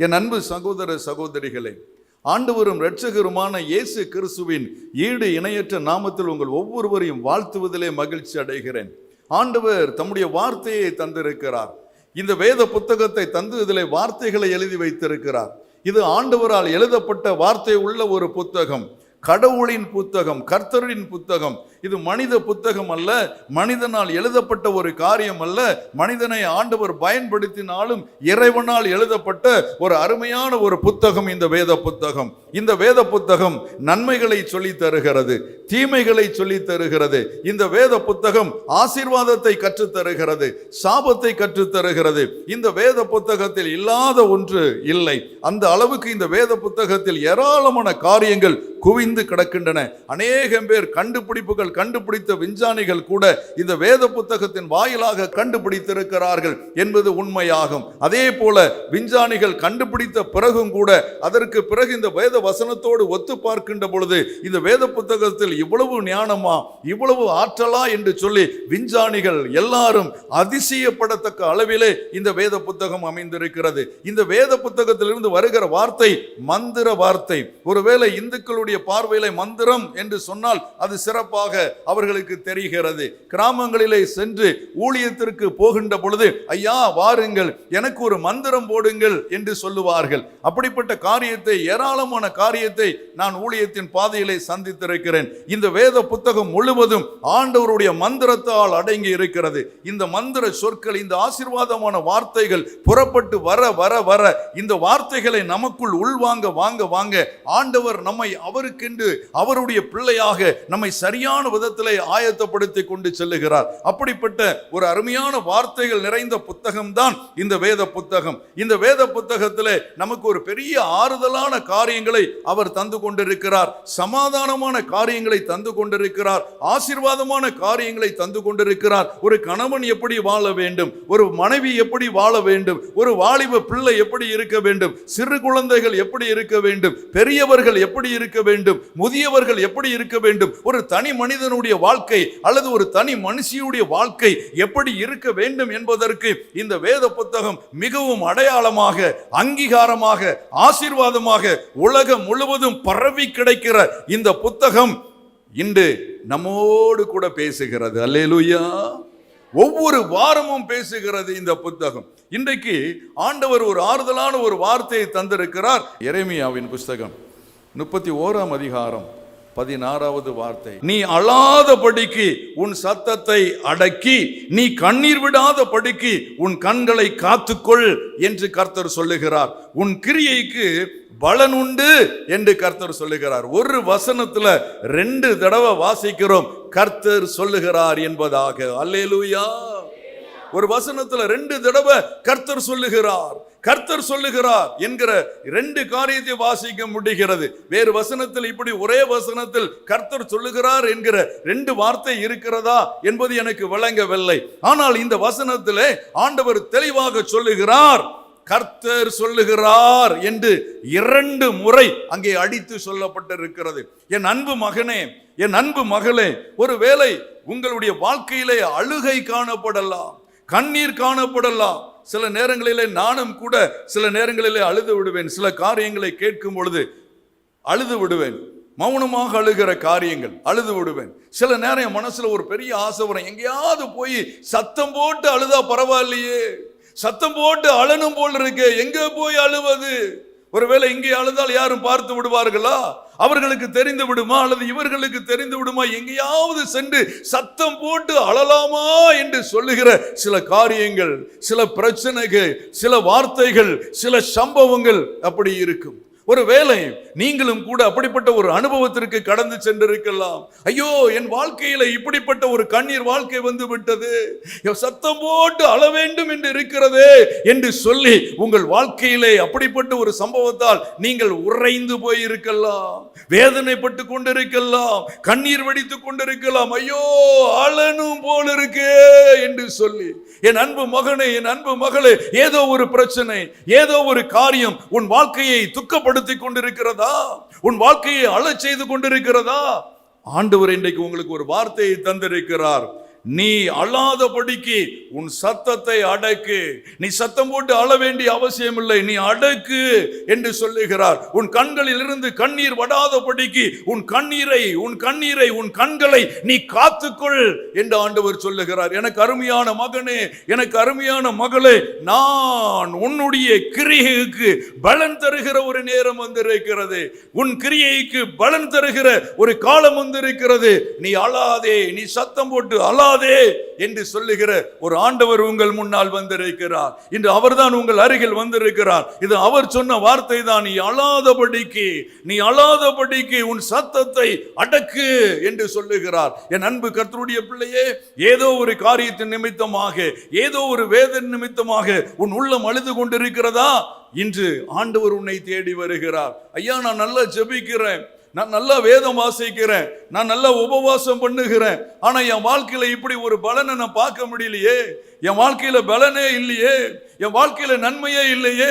என் அன்பு சகோதர சகோதரிகளே, ஆண்டவரும் இரட்சகருமான இயேசு கிறிஸ்துவின் ஈடு இணையற்ற நாமத்தில் உங்கள் ஒவ்வொருவரையும் வாழ்த்துவதிலே மகிழ்ச்சி அடைகிறேன். ஆண்டவர் தம்முடைய வார்த்தையை தந்திருக்கிறார். இந்த வேத புத்தகத்தை தந்து இதிலே வார்த்தைகளை எழுதி வைத்திருக்கிறார். இது ஆண்டவரால் எழுதப்பட்ட வார்த்தை உள்ள ஒரு புத்தகம், கடவுளின் புத்தகம், கர்த்தரின் புத்தகம். இது மனித புத்தகம் அல்ல, மனிதனால் எழுதப்பட்ட ஒரு காரியம் அல்ல. மனிதனை ஆண்டவர் பயன்படுத்தினாலும் இறைவனால் எழுதப்பட்ட ஒரு அருமையான ஒரு புத்தகம் இந்த வேத புத்தகம். இந்த வேத புத்தகம் நன்மைகளை சொல்லி தருகிறது, தீமைகளை சொல்லி தருகிறது. இந்த வேத புத்தகம் ஆசீர்வாதத்தை கற்றுத்தருகிறது, சாபத்தை கற்றுத்தருகிறது. இந்த வேத புத்தகத்தில் இல்லாத ஒன்று இல்லை. அந்த அளவுக்கு இந்த வேத புத்தகத்தில் ஏராளமான காரியங்கள் குவிந்து கிடக்கின்றன. அநேகம் பேர் கண்டுபிடித்த விஞ்ஞானிகள் கூட இந்த வேத புத்தகத்தின் வாயிலாக கண்டுபிடித்திருக்கிறார்கள் என்பது உண்மையாகும். அதே போல விஞ்ஞானிகள் கண்டுபிடித்த பிறகும் கூட அதற்கு பிறகு இந்த வேத வசனத்தோடு ஒத்து பார்க்கின்ற பொழுது இந்த வேத புத்தகத்தில் இவ்வளவு ஞானமா, இவ்வளவு ஆற்றலா என்று சொல்லி விஞ்ஞானிகள் எல்லாரும் அதிசயப்படத்தக்க அளவிலே இந்த வேத புத்தகம் அமைந்திருக்கிறது. இந்த வேத புத்தகத்திலிருந்து வருகிற வார்த்தை மந்திர வார்த்தை. ஒருவேளை இந்துக்களுடைய பார்வையிலே மந்திரம் என்று சொன்னால் அது சிறப்பாக அவர்களுக்கு தெரிகிறது. கிராமங்களிலே சென்று ஊழியத்திற்கு போகின்ற பொழுது, ஐயா வாருங்கள், எனக்கு ஒரு மந்திரம் போடுங்கள் என்று சொல்லுவார்கள். அப்படிப்பட்ட காரியத்தை, ஏராளமான காரியத்தை நான் ஊழியத்தின் பாதையிலே சந்தித்திருக்கிறேன். இந்த வேத புத்தகம் முழுவதும் ஆண்டவருடைய மந்திரத்தால் அடங்கி இருக்கிறது. இந்த மந்திர சொற்கள், இந்த ஆசீர்வாதமான வார்த்தைகள் புறப்பட்டு வர வர வர இந்த வார்த்தைகளை நமக்குள் உள்வாங்க வாங்க வாங்க ஆண்டவர் நம்மை அவருக்கென்று அவருடைய பிள்ளையாக நம்மை சரியான விதத்திலே ஆயத்தப்படுத்தி கொண்டு செல்லுகிறார். அப்படிப்பட்ட ஒரு அருமையான வார்த்தைகள் நிறைந்த புத்தகம் தான் இந்த வேத புத்தகம். இந்த வேத புத்தகத்திலே நமக்கு ஒரு பெரிய ஆறுதலான காரியங்களை அவர் தந்து கொண்டிருக்கிறார், சமாதானமான காரியங்களை தந்து கொண்டிருக்கிறார், ஆசீர்வாதமான காரியங்களை தந்து கொண்டிருக்கிறார். ஒரு கணவன் எப்படி வாழ வேண்டும், ஒரு மனைவி எப்படி வாழ வேண்டும், ஒரு வாலிப பிள்ளை எப்படி இருக்க வேண்டும், சிறு குழந்தைகள் எப்படி இருக்க வேண்டும், பெரியவர்கள் எப்படி இருக்க வேண்டும், முதியவர்கள் எப்படி இருக்க வேண்டும், ஒரு தனி மனிதனுடைய வாழ்க்கை அல்லது ஒரு தனி மனுஷியுடைய வாழ்க்கை எப்படி இருக்க வேண்டும் என்பதற்கு இந்த வேத புத்தகம் மிகவும் அடையாளமாக, அங்கீகாரமாக, ஆசீர்வாதமாக உலகம் முழுவதும் பரவி கிடைக்கிற இந்த புத்தகம் இன்று நம்மோடு கூட பேசுகிறது. அல்லேலூயா! ஒவ்வொரு வாரமும் பேசுகிறது இந்த புத்தகம். இன்றைக்கு ஆண்டவர் ஒரு ஆறுதலான ஒரு வார்த்தையை தந்திருக்கிறார். எரேமியாவின் புஸ்தகம் 31ஆம் அதிகாரம் 16வது வார்த்தை. நீ அழாதபடிக்கு உன் சத்தத்தை அடக்கி, நீ கண்ணீர் விடாதபடிக்கு உன் கண்களை காத்துக்கொள் என்று கர்த்தர் சொல்லுகிறார். உன் கிரியைக்கு பலன் உண்டு என்று கர்த்தர் சொல்லுகிறார். ஒரு வசனத்துல 2 தடவை வாசிக்கிறோம், கர்த்தர் சொல்லுகிறார் என்பதாக. அல்லேலூயா! ஒரு வசனத்துல 2 தடவை கர்த்தர் சொல்லுகிறார், கர்த்தர் சொல்லுகிறார் என்கிற 2 காரியத்தை வாசிக்க முடிகிறது. வேறு வசனத்தில் இப்படி ஒரே வசனத்தில் கர்த்தர் சொல்லுகிறார் என்கிற 2 வார்த்தை இருக்கிறதா என்பது எனக்கு விளங்கவில்லை. ஆனால் இந்த வசனத்திலே ஆண்டவர் தெளிவாக சொல்லுகிறார், கர்த்தர் சொல்லுகிறார் என்று 2 முறை அங்கே அடித்து சொல்லப்பட்டிருக்கிறது. என் அன்பு மகனே, என் அன்பு மகளே, ஒருவேளை உங்களுடைய வாழ்க்கையிலே அழுகை காணப்படலாம், கண்ணீர் காணப்படலாம். சில நேரங்களிலே நானும் கூட சில நேரங்களிலே அழுது விடுவேன். சில காரியங்களை கேட்கும் பொழுது அழுது விடுவேன். மௌனமாக அழுகிற காரியங்கள் அழுது விடுவேன். சில நேரம் என் மனசுல ஒரு பெரிய ஆசை வரும், எங்கேயாவது போய் சத்தம் போட்டு அழுதா பரவாயில்லையே, சத்தம் போட்டு அழணும் போல் இருக்கு, எங்க போய் அழுவது? ஒருவேளை இங்கே அழுதால் யாரும் பார்த்து விடுவார்களா? அவர்களுக்கு தெரிந்து விடுமா அல்லது இவர்களுக்கு தெரிந்து விடுமா? எங்கேயாவது சென்று சத்தம் போட்டு அழலாமா என்று சொல்லுகிற சில காரியங்கள், சில பிரச்சனைகள், சில வார்த்தைகள், சில சம்பவங்கள் அப்படி இருக்கும். ஒருவேளை நீங்களும் கூட அப்படிப்பட்ட ஒரு அனுபவத்திற்கு கடந்து சென்றிருக்கலாம். ஐயோ, என் வாழ்க்கையில இப்படிப்பட்ட ஒரு கண்ணீர் வாழ்க்கை வந்து விட்டது, சத்தம் போட்டு அழ வேண்டும் என்று இருக்கிறதே என்று சொல்லி உங்கள் வாழ்க்கையிலே அப்படிப்பட்ட ஒரு சம்பவத்தால் நீங்கள் உறைந்து போயிருக்கலாம், வேதனைப்பட்டு கொண்டிருக்கலாம், கண்ணீர் வடித்துக் கொண்டிருக்கலாம். ஐயோ, அழனும் போல இருக்கே என்று சொல்லி, என் அன்பு மகனே, என் அன்பு மகளே, ஏதோ ஒரு பிரச்சனை, ஏதோ ஒரு காரியம் உன் வாழ்க்கையை துக்கப்படுத்தி கொண்டிருக்கிறதா, உன் வாழ்க்கையை அழச் செய்து கொண்டிருக்கிறதா? ஆண்டவர் இன்றைக்கு உங்களுக்கு ஒரு வார்த்தையை தந்திருக்கிறார். நீ அழாதபடிக்கு உன் சத்தத்தை அடக்கு. நீ சத்தம் போட்டு அழ வேண்டிய அவசியம் இல்லை, நீ அடக்கு என்று சொல்லுகிறார். உன் கண்களில் இருந்து கண்ணீர் வடாதபடிக்கு உன் கண்ணீரை உன் கண்களை நீ காத்துக்கொள் என்று ஆண்டவர் சொல்லுகிறார். எனக்கு அருமையான மகனே, எனக்கு அருமையான மகளே, நான் உன்னுடைய கிரியைக்கு பலன் தருகிற ஒரு நேரம் வந்திருக்கிறது. உன் கிரியைக்கு பலன் தருகிற ஒரு காலம் வந்திருக்கிறது. நீ அழாதே, நீ சத்தம் போட்டு அழாதே என்று சொல்லுகிற ஒரு ஆண்டவர் உங்கள் முன்னால் வந்திருக்கிறார். இன்று அவர்தான் உங்கள் அருகில் வந்திருக்கிறார். இது அவர் சொன்ன வார்த்தை தான். நீ அழாதபடிக்கு உன் சத்தத்தை அடக்கு என்று சொல்லுகிறார். என் அன்பு கர்த்தருடைய பிள்ளையே, ஏதோ ஒரு காரியத்தின் நிமித்தமாக, ஏதோ ஒரு வேதனை நிமித்தமாக உன் உள்ளம் அழுது கொண்டிருக்கிறதா? இன்று ஆண்டவர் உன்னை தேடி வருகிறார். ஐயா, நான் நல்லா ஜெபிக்கிறேன், நான் நல்லா வேதம் வாசிக்கிறேன், நான் நல்லா உபவாசம் பண்ணுகிறேன், ஆனா என் வாழ்க்கையில இப்படி ஒரு பலனை நான் பார்க்க முடியலையே, என் வாழ்க்கையில பலனே இல்லையே, என் வாழ்க்கையில நன்மையே இல்லையே,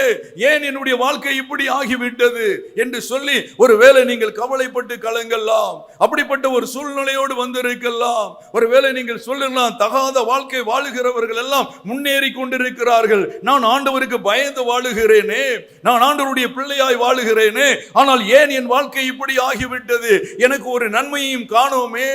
ஏன் என்னுடைய வாழ்க்கை இப்படி ஆகிவிட்டது என்று சொல்லி ஒருவேளை நீங்கள் கவலைப்பட்டு கலங்கலாம். அப்படிப்பட்ட ஒரு சூழ்நிலையோடு வந்திருக்கலாம். ஒருவேளை நீங்கள் சொல்லலாம், தகாத வாழ்க்கை வாழுகிறவர்கள் எல்லாம் முன்னேறி கொண்டிருக்கிறார்கள், நான் ஆண்டவருக்கு பயந்து வாழுகிறேனே, நான் ஆண்டவருடைய பிள்ளையாய் வாழுகிறேனே, ஆனால் ஏன் என் வாழ்க்கை இப்படி ஆகிவிட்டது, எனக்கு ஒரு நன்மையும் காணோமே,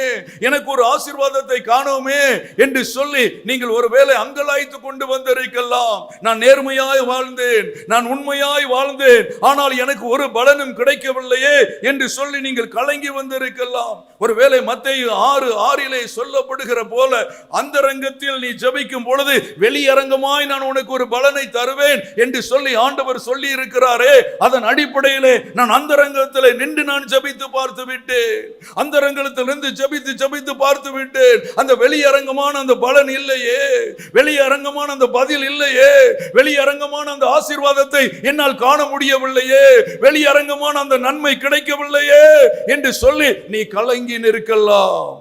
எனக்கு ஒரு ஆசீர்வாதத்தை காணோமே என்று சொல்லி நீங்கள் ஒருவேளை அங்கலாய்த்து கொண்டு வந்திருக்கலாம். நான் நேர்மையாய் வாழ்ந்தேன், நான் உண்மையாய் வாழ்ந்தேன், ஆனால் எனக்கு ஒரு பலனும் கிடைக்கவில்லையே என்று சொல்லி நீங்கள் கலங்கி வந்திருக்கலாம். ஒருவேளை மத்தேயு 6:6 சொல்லப்படுகிற போல அந்தரங்கத்தில் நீ ஜெபிக்கும் பொழுது வெளியரங்கமாய் நான் உனக்கு ஒரு பலனை தருவேன் என்று சொல்லி ஆண்டவர் சொல்லி இருக்கிறாரே, அதன் அடிப்படையிலே நான் அந்தரங்கத்தில் நின்று நான் ஜெபித்து பார்த்து விட்டேன். அந்தரங்கத்தில் இருந்து ஜெபித்து பார்த்து விட்டேன். அந்த வெளியரங்கமான அந்த பலன் இல்லையே, வெளியரங்கமான அந்த பதில் இல்லையே, வெளியரங்கமான அந்த ஆசீர்வாதத்தை என்னால் காண முடியவில்லையே, வெளியரங்கமான அந்த நன்மை கிடைக்கவில்லையே என்று சொல்லி நீ கலங்கி நிற்கலாம்.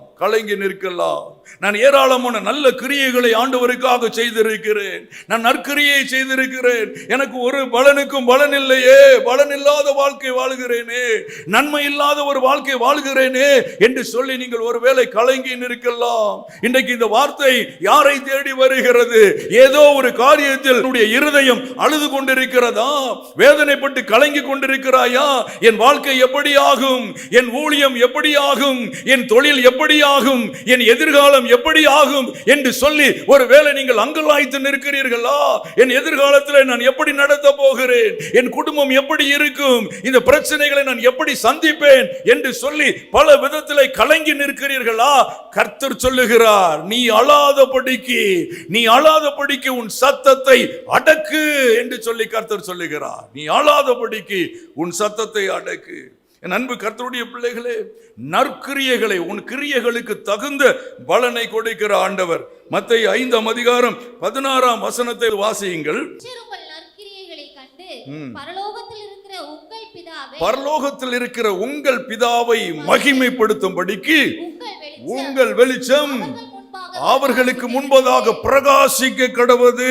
நான் ஏராளமான நல்ல கிரியைகளை ஆண்டவருக்காக செய்திருக்கிறேன், நான் நற்கிரியை செய்திருக்கிறேன், எனக்கு ஒரு பலனுக்கும் பலன் இல்லையே, பலன் இல்லாத வாழ்க்கை வாழ்கிறேனே, நன்மை இல்லாத ஒரு வாழ்க்கை வாழ்கிறேனே என்று சொல்லி நீங்கள் ஒருவேளை கலங்கி நிற்கலாம். இன்றைக்கு இந்த வார்த்தை யாரை தேடி வருகிறது? ஏதோ ஒரு காரியத்தில் உன்னுடைய இருதயம் அழுது கொண்டிருக்கிறதா? வேதனைப்பட்டு கலங்கி கொண்டிருக்கிறாயா? என் வாழ்க்கை எப்படி ஆகும், என் ஊழியம் எப்படி ஆகும், என் தொழில் எப்படி ஆகும், என் எதிர்காலம் எப்படி ஆகும் என்று சொல்லி ஒருவேளை நீங்கள் அங்கலாய்த்து நிற்கிறீர்களா? என் எதிர்காலத்தில் நான் எப்படி நடத்த போகிறேன், என் குடும்பம் எப்படி இருக்கும், இந்த பிரச்சனைகளை நான் எப்படி சந்திப்பேன் என்று சொல்லி பல விதத்தில் கலங்கி நிற்கிறீர்களா? கர்த்தர் சொல்லுகிறார், நீ அழாதபடிக்கு உன் சத்தத்தை அடக்கு என்று சொல்லி கர்த்தர் சொல்லுகிறார். நீ அழாதபடிக்கு உன் சத்தத்தை அடக்கு. என் அன்பு கர்த்தருடைய பிள்ளைகளே, நற்கிரியைகளை, உன் கிரியைகளுக்கு தகுந்த பலனை கொடுக்கிற ஆண்டவர். மத்தேயு 5:16 வாசியுங்கள். பரலோகத்தில் இருக்கிற உங்கள் பிதாவை மகிமைப்படுத்தும்படிக்கு உங்கள் வெளிச்சம் அவர்களுக்கு முன்பதாக பிரகாசிக்க கடவது.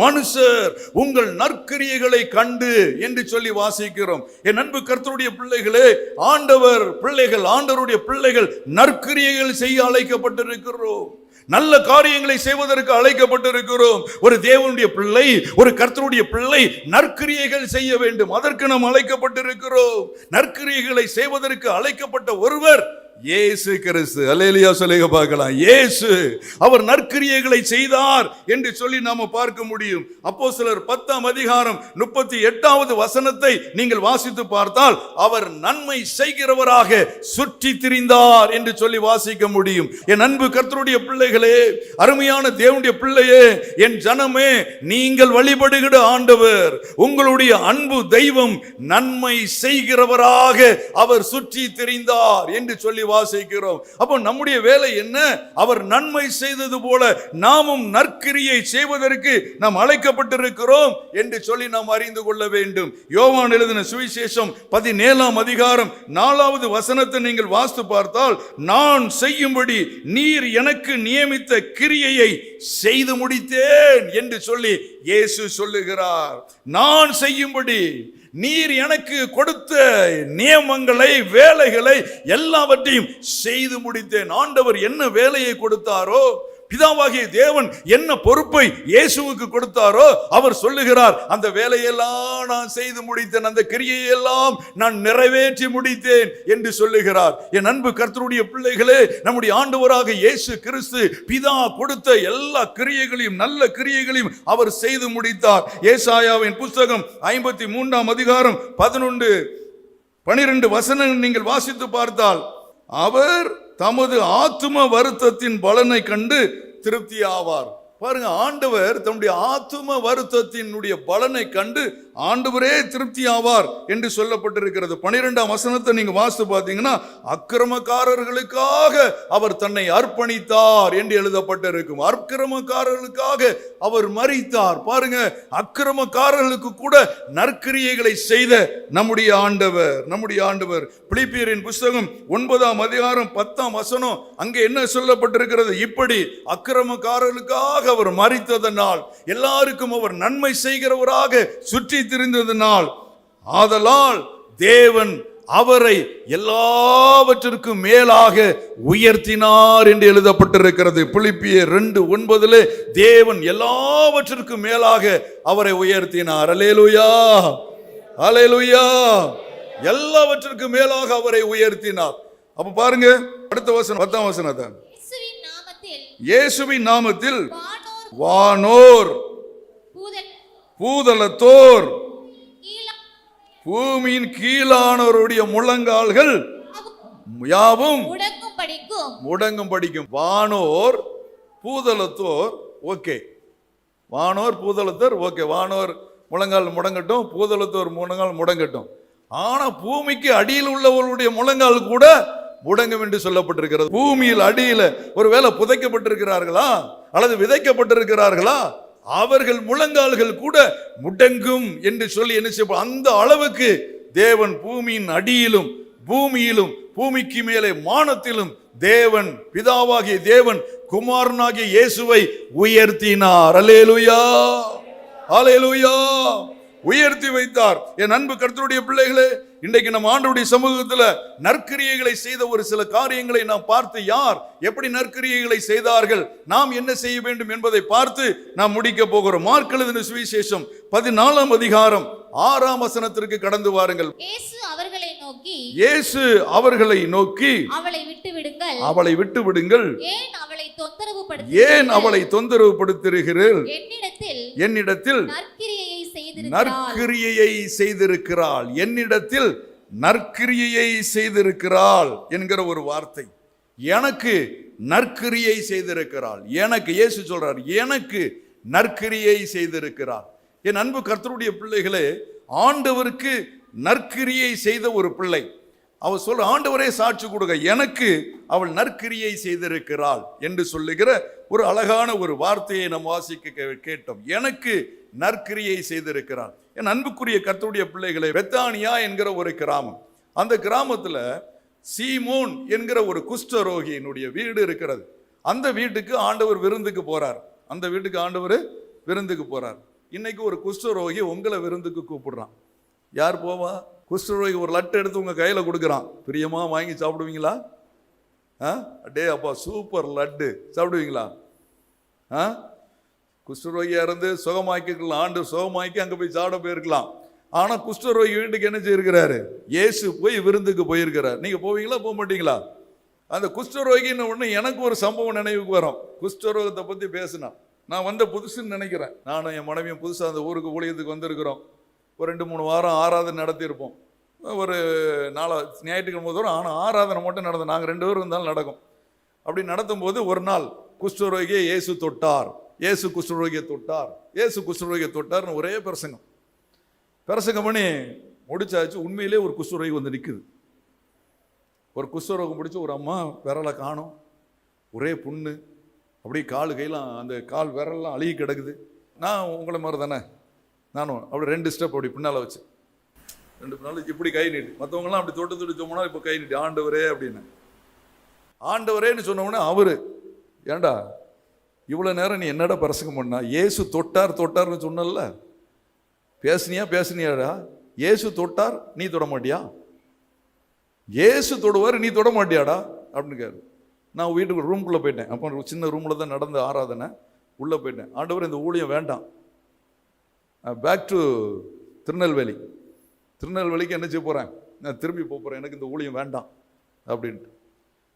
மனுஷர் உங்கள் நற்கிரியைகளை கண்டு என்று சொல்லி வாசிக்கிறோம். என் அன்பு கர்த்தருடைய பிள்ளைகளே, ஆண்டவருடைய பிள்ளைகள் நற்கிரியைகள் செய்ய அழைக்கப்பட்டிருக்கிறோம், நல்ல காரியங்களை செய்வதற்கு அழைக்கப்பட்டிருக்கிறோம். ஒரு தேவனுடைய பிள்ளை, ஒரு கர்த்தருடைய பிள்ளை நற்கிரியைகள் செய்ய வேண்டும், அதற்கு நாம் அழைக்கப்பட்டிருக்கிறோம். நற்கிரியைகளை செய்வதற்கு அழைக்கப்பட்ட ஒருவர் இயேசு கிறிஸ்து. அல்லேலூயா சொல்லுங்க பார்க்கலாம். இயேசு அவர் நற்கிரியைகளை செய்தார் என்று சொல்லி நாம பார்க்க முடியும். அப்போஸ்தலர் 10:38 நீங்கள் வாசித்து பார்த்தால் அவர் நன்மை செய்கிறவராக சுற்றி திரிந்தார் என்று சொல்லி வாசிக்க முடியும். என் அன்பு கர்த்தருடைய பிள்ளைகளே, அருமையான தேவனுடைய பிள்ளையே, என் ஜனமே, நீங்கள் வழிபடுகிற ஆண்டவர், உங்களுடைய அன்பு தெய்வம் நன்மை செய்கிறவராக அவர் சுற்றி திரிந்தார் என்று சொல்லி வாசிக்கிறோம். அப்போ நம்முடைய வேலை என்ன? அவர் நன்மை செய்தது போல நாமும் நற்கிரியை செய்வதற்கு நாம் அழைக்கப்பட்டிருக்கிறோம் என்று சொல்லி நாம் அறிந்து கொள்ள வேண்டும். யோவான் எழுதின சுவிசேஷம் 17:4 நீங்கள் வாசித்து பார்த்தால், நான் செய்யும்படி நீர் எனக்கு நியமித்த கிரியையை செய்து முடித்தேன் என்று சொல்லி இயேசு சொல்லுகிறார். நான் செய்யும்படி நீர் எனக்கு கொடுத்த நியமங்களை, வேலைகளை எல்லாவற்றையும் செய்து முடித்தேன். ஆண்டவர் என்ன வேலையை கொடுத்தாரோ, பிதாவாகிய தேவன் என்ன பொறுப்பை இயேசுவுக்கு கொடுத்தாரோ அவர் சொல்லுகிறார், அந்த வேலையெல்லாம் நான் செய்து முடித்தேன், அந்த கிரியையெல்லாம் நான் நிறைவேற்றி முடித்தேன் என்று சொல்லுகிறார். என் அன்பு கர்த்தருடைய பிள்ளைகளே, நம்முடைய ஆண்டவராக இயேசு கிறிஸ்து பிதா கொடுத்த எல்லா கிரியைகளையும், நல்ல கிரியைகளையும் அவர் செய்து முடித்தார். ஏசாயாவின் புத்தகம் 53ஆம் அதிகாரம் 11-12 வசனங்கள் நீங்கள் வாசித்து பார்த்தால், அவர் தமது ஆத்தும வருத்தத்தின் பலனை கண்டு திருப்தி ஆவார். பாருங்க, ஆண்டவர் தம்முடைய ஆத்தும வருத்தத்தினுடைய பலனை கண்டு ஆண்டவரே திருப்தி ஆவார் என்று சொல்லப்பட்டிருக்கிறது. 12ஆம் வசனத்தை நீங்க வாசித்து பார்த்தீங்கன்னா, அக்கிரமக்காரர்களுக்காக அவர் தன்னை அர்ப்பணித்தார் என்று எழுதப்பட்டிருக்கும். அக்கிரமக்காரர்களுக்காக அவர் மரித்தார். பாருங்க, அக்கிரமக்காரர்களுக்கு கூட நற்கிரியைகளை செய்த நம்முடைய ஆண்டவர். பிலிப்பியரின் புத்தகம் 9ஆம் அதிகாரம் 10ஆம் வசனம் அங்கே என்ன சொல்லப்பட்டிருக்கிறது? இப்படி அக்கிரமக்காரர்களுக்காக அவர் மரித்ததனால், எல்லாருக்கும் அவர் நன்மை செய்கிறவராக சுற்றி திரிந்ததனால், ஆதலால் தேவன் அவரை எல்லாவற்றிற்கும் மேலாக உயர்த்தினார் என்று எழுதப்பட்டிருக்கிறது. பிலிப்பியர் 2:9 தேவன் எல்லாவற்றிற்கும் மேலாக அவரை உயர்த்தினார். அல்லேலூயா, அல்லேலூயா. எல்லாவற்றிற்கும் மேலாக அவரை உயர்த்தினார். அப்ப பாருங்க, அடுத்த வசனம் 10ஆம் வசனம். இயேசுவின் நாமத்தில் வானோர், பூதலத்தோர், பூமியின் கீழானோருடைய முழங்கால்கள் யாவும் முடங்கும் படிக்கும். வானோர், பூதலத்தோர், ஓகே. வானோர், பூதலத்தோர், ஓகே. வானோர் முழங்கால் முடங்கட்டும், பூதலத்தோர் முழங்கால் முடங்கட்டும். ஆனா பூமிக்கு அடியில் உள்ளவர்களுடைய முழங்கால் கூட முடங்கும் என்று சொல்லப்பட்டிருக்கிறது. பூமியில் அடியில ஒருவேளை புதைக்கப்பட்டிருக்கிறார்களா அல்லது விதைக்கப்பட்டிருக்கிறார்களா, அவர்கள் முழங்கால்கள் கூட முடங்கும் என்று சொல்லி என்ன செய்ய, அந்த அளவுக்கு தேவன் பூமியின் அடியிலும் பூமியிலும் பூமிக்கு மேலே வானத்திலும் தேவன், பிதாவாகிய தேவன் குமாரனாகிய இயேசுவை உயர்த்தினார். அல்லேலூயா, அல்லேலூயா. உயர்த்தி வைத்தார். என் அன்பு கர்த்தருடைய பிள்ளைகளே, இன்றைக்கு நம்ம ஆண்டவருடைய சமூகத்தில் நற்கிரியைகளை செய்த ஒரு சில காரியங்களை நாம் பார்த்து, யார் எப்படி நற்கிரியைகளை செய்தார்கள், நாம் என்ன செய்ய வேண்டும் என்பதை பார்த்து நாம் முடிக்க போகிறோம். மார்க் எழுதின சுவிசேஷம் 14ஆம் அதிகாரம் 6ஆம் வசனத்திற்கு கடந்து வாருங்கள். இயேசு அவர்களை நோக்கி அவளை விட்டு விடுங்கள், ஏன் அவளை தொந்தரவு படுத்துகிறீர்கள்? என்னிடத்தில் நற்கிரியையை செய்திருக்கிறாள், என்னிடத்தில் நற்கிரியையை செய்திருக்கிறாள் என்கிற ஒரு வார்த்தை. எனக்கு நற்கிரியை செய்திருக்கிறாள். எனக்கு இயேசு சொல்றார், எனக்கு நற்கிரியை செய்திருக்கிறாள். என் அன்பு கர்த்தருடைய பிள்ளைகளே, ஆண்டவருக்கு நற்கிரியை செய்த ஒரு பிள்ளை, அவள் சொல்ற, ஆண்டவரே சாட்சி கொடுக்க, எனக்கு அவள் நற்கிரியை செய்திருக்கிறாள் என்று சொல்லுகிற ஒரு அழகான ஒரு வார்த்தையை நாம் வாசிக்க கேட்டோம். எனக்கு நற்கிரியை செய்திருக்கிறாள். என் அன்புக்குரிய கர்த்தருடைய பிள்ளைகளை, பெத்தானியா என்கிற ஒரு கிராமம், அந்த கிராமத்தில் சீமோன் என்கிற ஒரு குஷ்டரோகியினுடைய வீடு இருக்கிறது. அந்த வீட்டுக்கு ஆண்டவர் விருந்துக்கு போறார். அந்த வீட்டுக்கு ஆண்டவர் விருந்துக்கு போறார். இன்னைக்கு ஒரு குஷ்டரோகி உங்களை விருந்துக்கு கூப்பிடுறான். யார் போவா? குஷ்டரோகி ஒரு லட்டு எடுத்து உங்க கையில கொடுக்குறான். பிரியமா வாங்கி சாப்பிடுவீங்களா? அடே அப்பா, சூப்பர் லட்டு, சாப்பிடுவீங்களா? குஷ்டரோகியா இருந்து சுகமாக்கிக்கலாம், ஆண்டு சுகமாக்கி அங்கே போய் சாப்பிட போயிருக்கலாம். ஆனால் குஷ்டரோகி வீட்டுக்கு என்ன செய்யிருக்கிறாரு? இயேசு போய் விருந்துக்கு போயிருக்கிறார். நீங்கள் போவீங்களா, போக மாட்டீங்களா? அந்த குஷ்டரோகின்னு ஒன்று எனக்கு ஒரு சம்பவம் நினைவுக்கு வரும். குஷ்டரோகத்தை பற்றி பேசினா, நான் வந்த புதுசுன்னு நினைக்கிறேன். நானும் என் மனைவியும் புதுசாக அந்த ஊருக்கு ஊழியத்துக்கு வந்திருக்கிறோம். ஒரு 2-3 வாரம் ஆராதனை நடத்தியிருப்போம். ஒரு ஞாயிற்றுக்கிழமை தோறும். ஆனால் ஆராதனை மட்டும் நடந்தோம். நாங்கள் 2 பேரும் இருந்தாலும் நடக்கும். அப்படி நடத்தும் போது ஒரு நாள் குஷ்டரோகியை இயேசு தொட்டார், இயேசு குஷ்டரோகியை தொட்டார், இயேசு குஷ்டரோகியை தொட்டார்னு ஒரே பிரசங்கம் பண்ணி முடிச்சாச்சு. உண்மையிலே ஒரு குஷ்டரோகி வந்து நிற்குது. ஒரு குஷ்டரோகம் பிடிச்சி ஒரு அம்மா விரலை காணும், ஒரே புண்ணு, அப்படியே கால் கையெல்லாம் அந்த கால் விரலாம் அழுகி கிடக்குது. நான் உங்களை மாதிரி தானே, நானும் அப்படி 2 ஸ்டெப் அப்படி பின்னால் வச்சு 2 பின்னால் இப்படி கை நீட்டு. மற்றவங்களாம் அப்படி தொட்டு சொன்னோம்னா இப்போ கை நீட்டி ஆண்டவரே அப்படின்னு. ஆண்டவரேன்னு சொன்னோம்னா அவரு, ஏண்டா இவ்வளோ நேரம் நீ என்னடா பிரசங்கம் பண்ணா? இயேசு தொட்டார்னு சொன்னல, பேசுனியாடா? இயேசு தொட்டார், நீ தொட மாட்டியா? இயேசு தொடுவார், நீ தொட மாட்டியாடா அப்படின்னு கேரு. நான் வீட்டுக்கு ரூம்குள்ளே போயிட்டேன். அப்போ சின்ன ரூமில் தான் நடந்த ஆராதனை. உள்ளே போயிட்டேன். ஆண்டவர் இந்த ஊழியம் வேண்டாம், பேக் டு திருநெல்வேலிக்கு என்ன செய்ய போகிறேன், நான் திரும்பி போகிறேன், எனக்கு இந்த ஊழியம் வேண்டாம் அப்படின்ட்டு.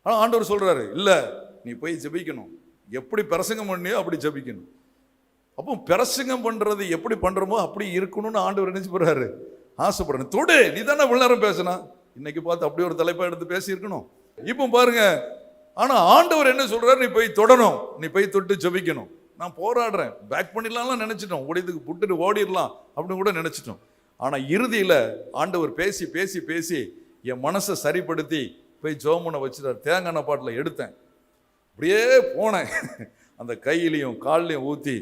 ஆனால் ஆண்டவர் சொல்கிறாரு, இல்லை நீ போய் ஜெபிக்கணும், எப்படி பிரசங்கம் பண்ணியோ அப்படி ஜெபிக்கணும். அப்போ பிரசங்கம் பண்ணுறது எப்படி பண்ணுறோமோ அப்படி இருக்கணும்னு ஆண்டவர் நினைச்சு போகிறாரு, ஆசைப்படுறேன். தொடு, நீ தானே இவ்வளோ நேரம் பேசினா, இன்னைக்கு பார்த்து அப்படி ஒரு தலைப்பை எடுத்து பேசியிருக்கணும். இப்போ பாருங்க, ஆனால் ஆண்டவர் என்ன சொல்கிறார், நீ போய் தொடணும், நீ போய் தொட்டு ஜெபிக்கணும். நான் போராடுறேன், பேக் பண்ணிடலாம்லாம் நினச்சிட்டோம், ஓடியதுக்கு புட்டுட்டு ஓடிடலாம் அப்படின்னு கூட நினச்சிட்டோம். ஆனால் இறுதியில் ஆண்டவர் பேசி பேசி பேசி என் மனசை சரிப்படுத்தி போய் ஜோமனை வச்சுட்டார். தேங்காய் பாட்டில் எடுத்தேன், அப்படியே போனேன், அந்த கையிலையும் கால்லையும் ஊற்றி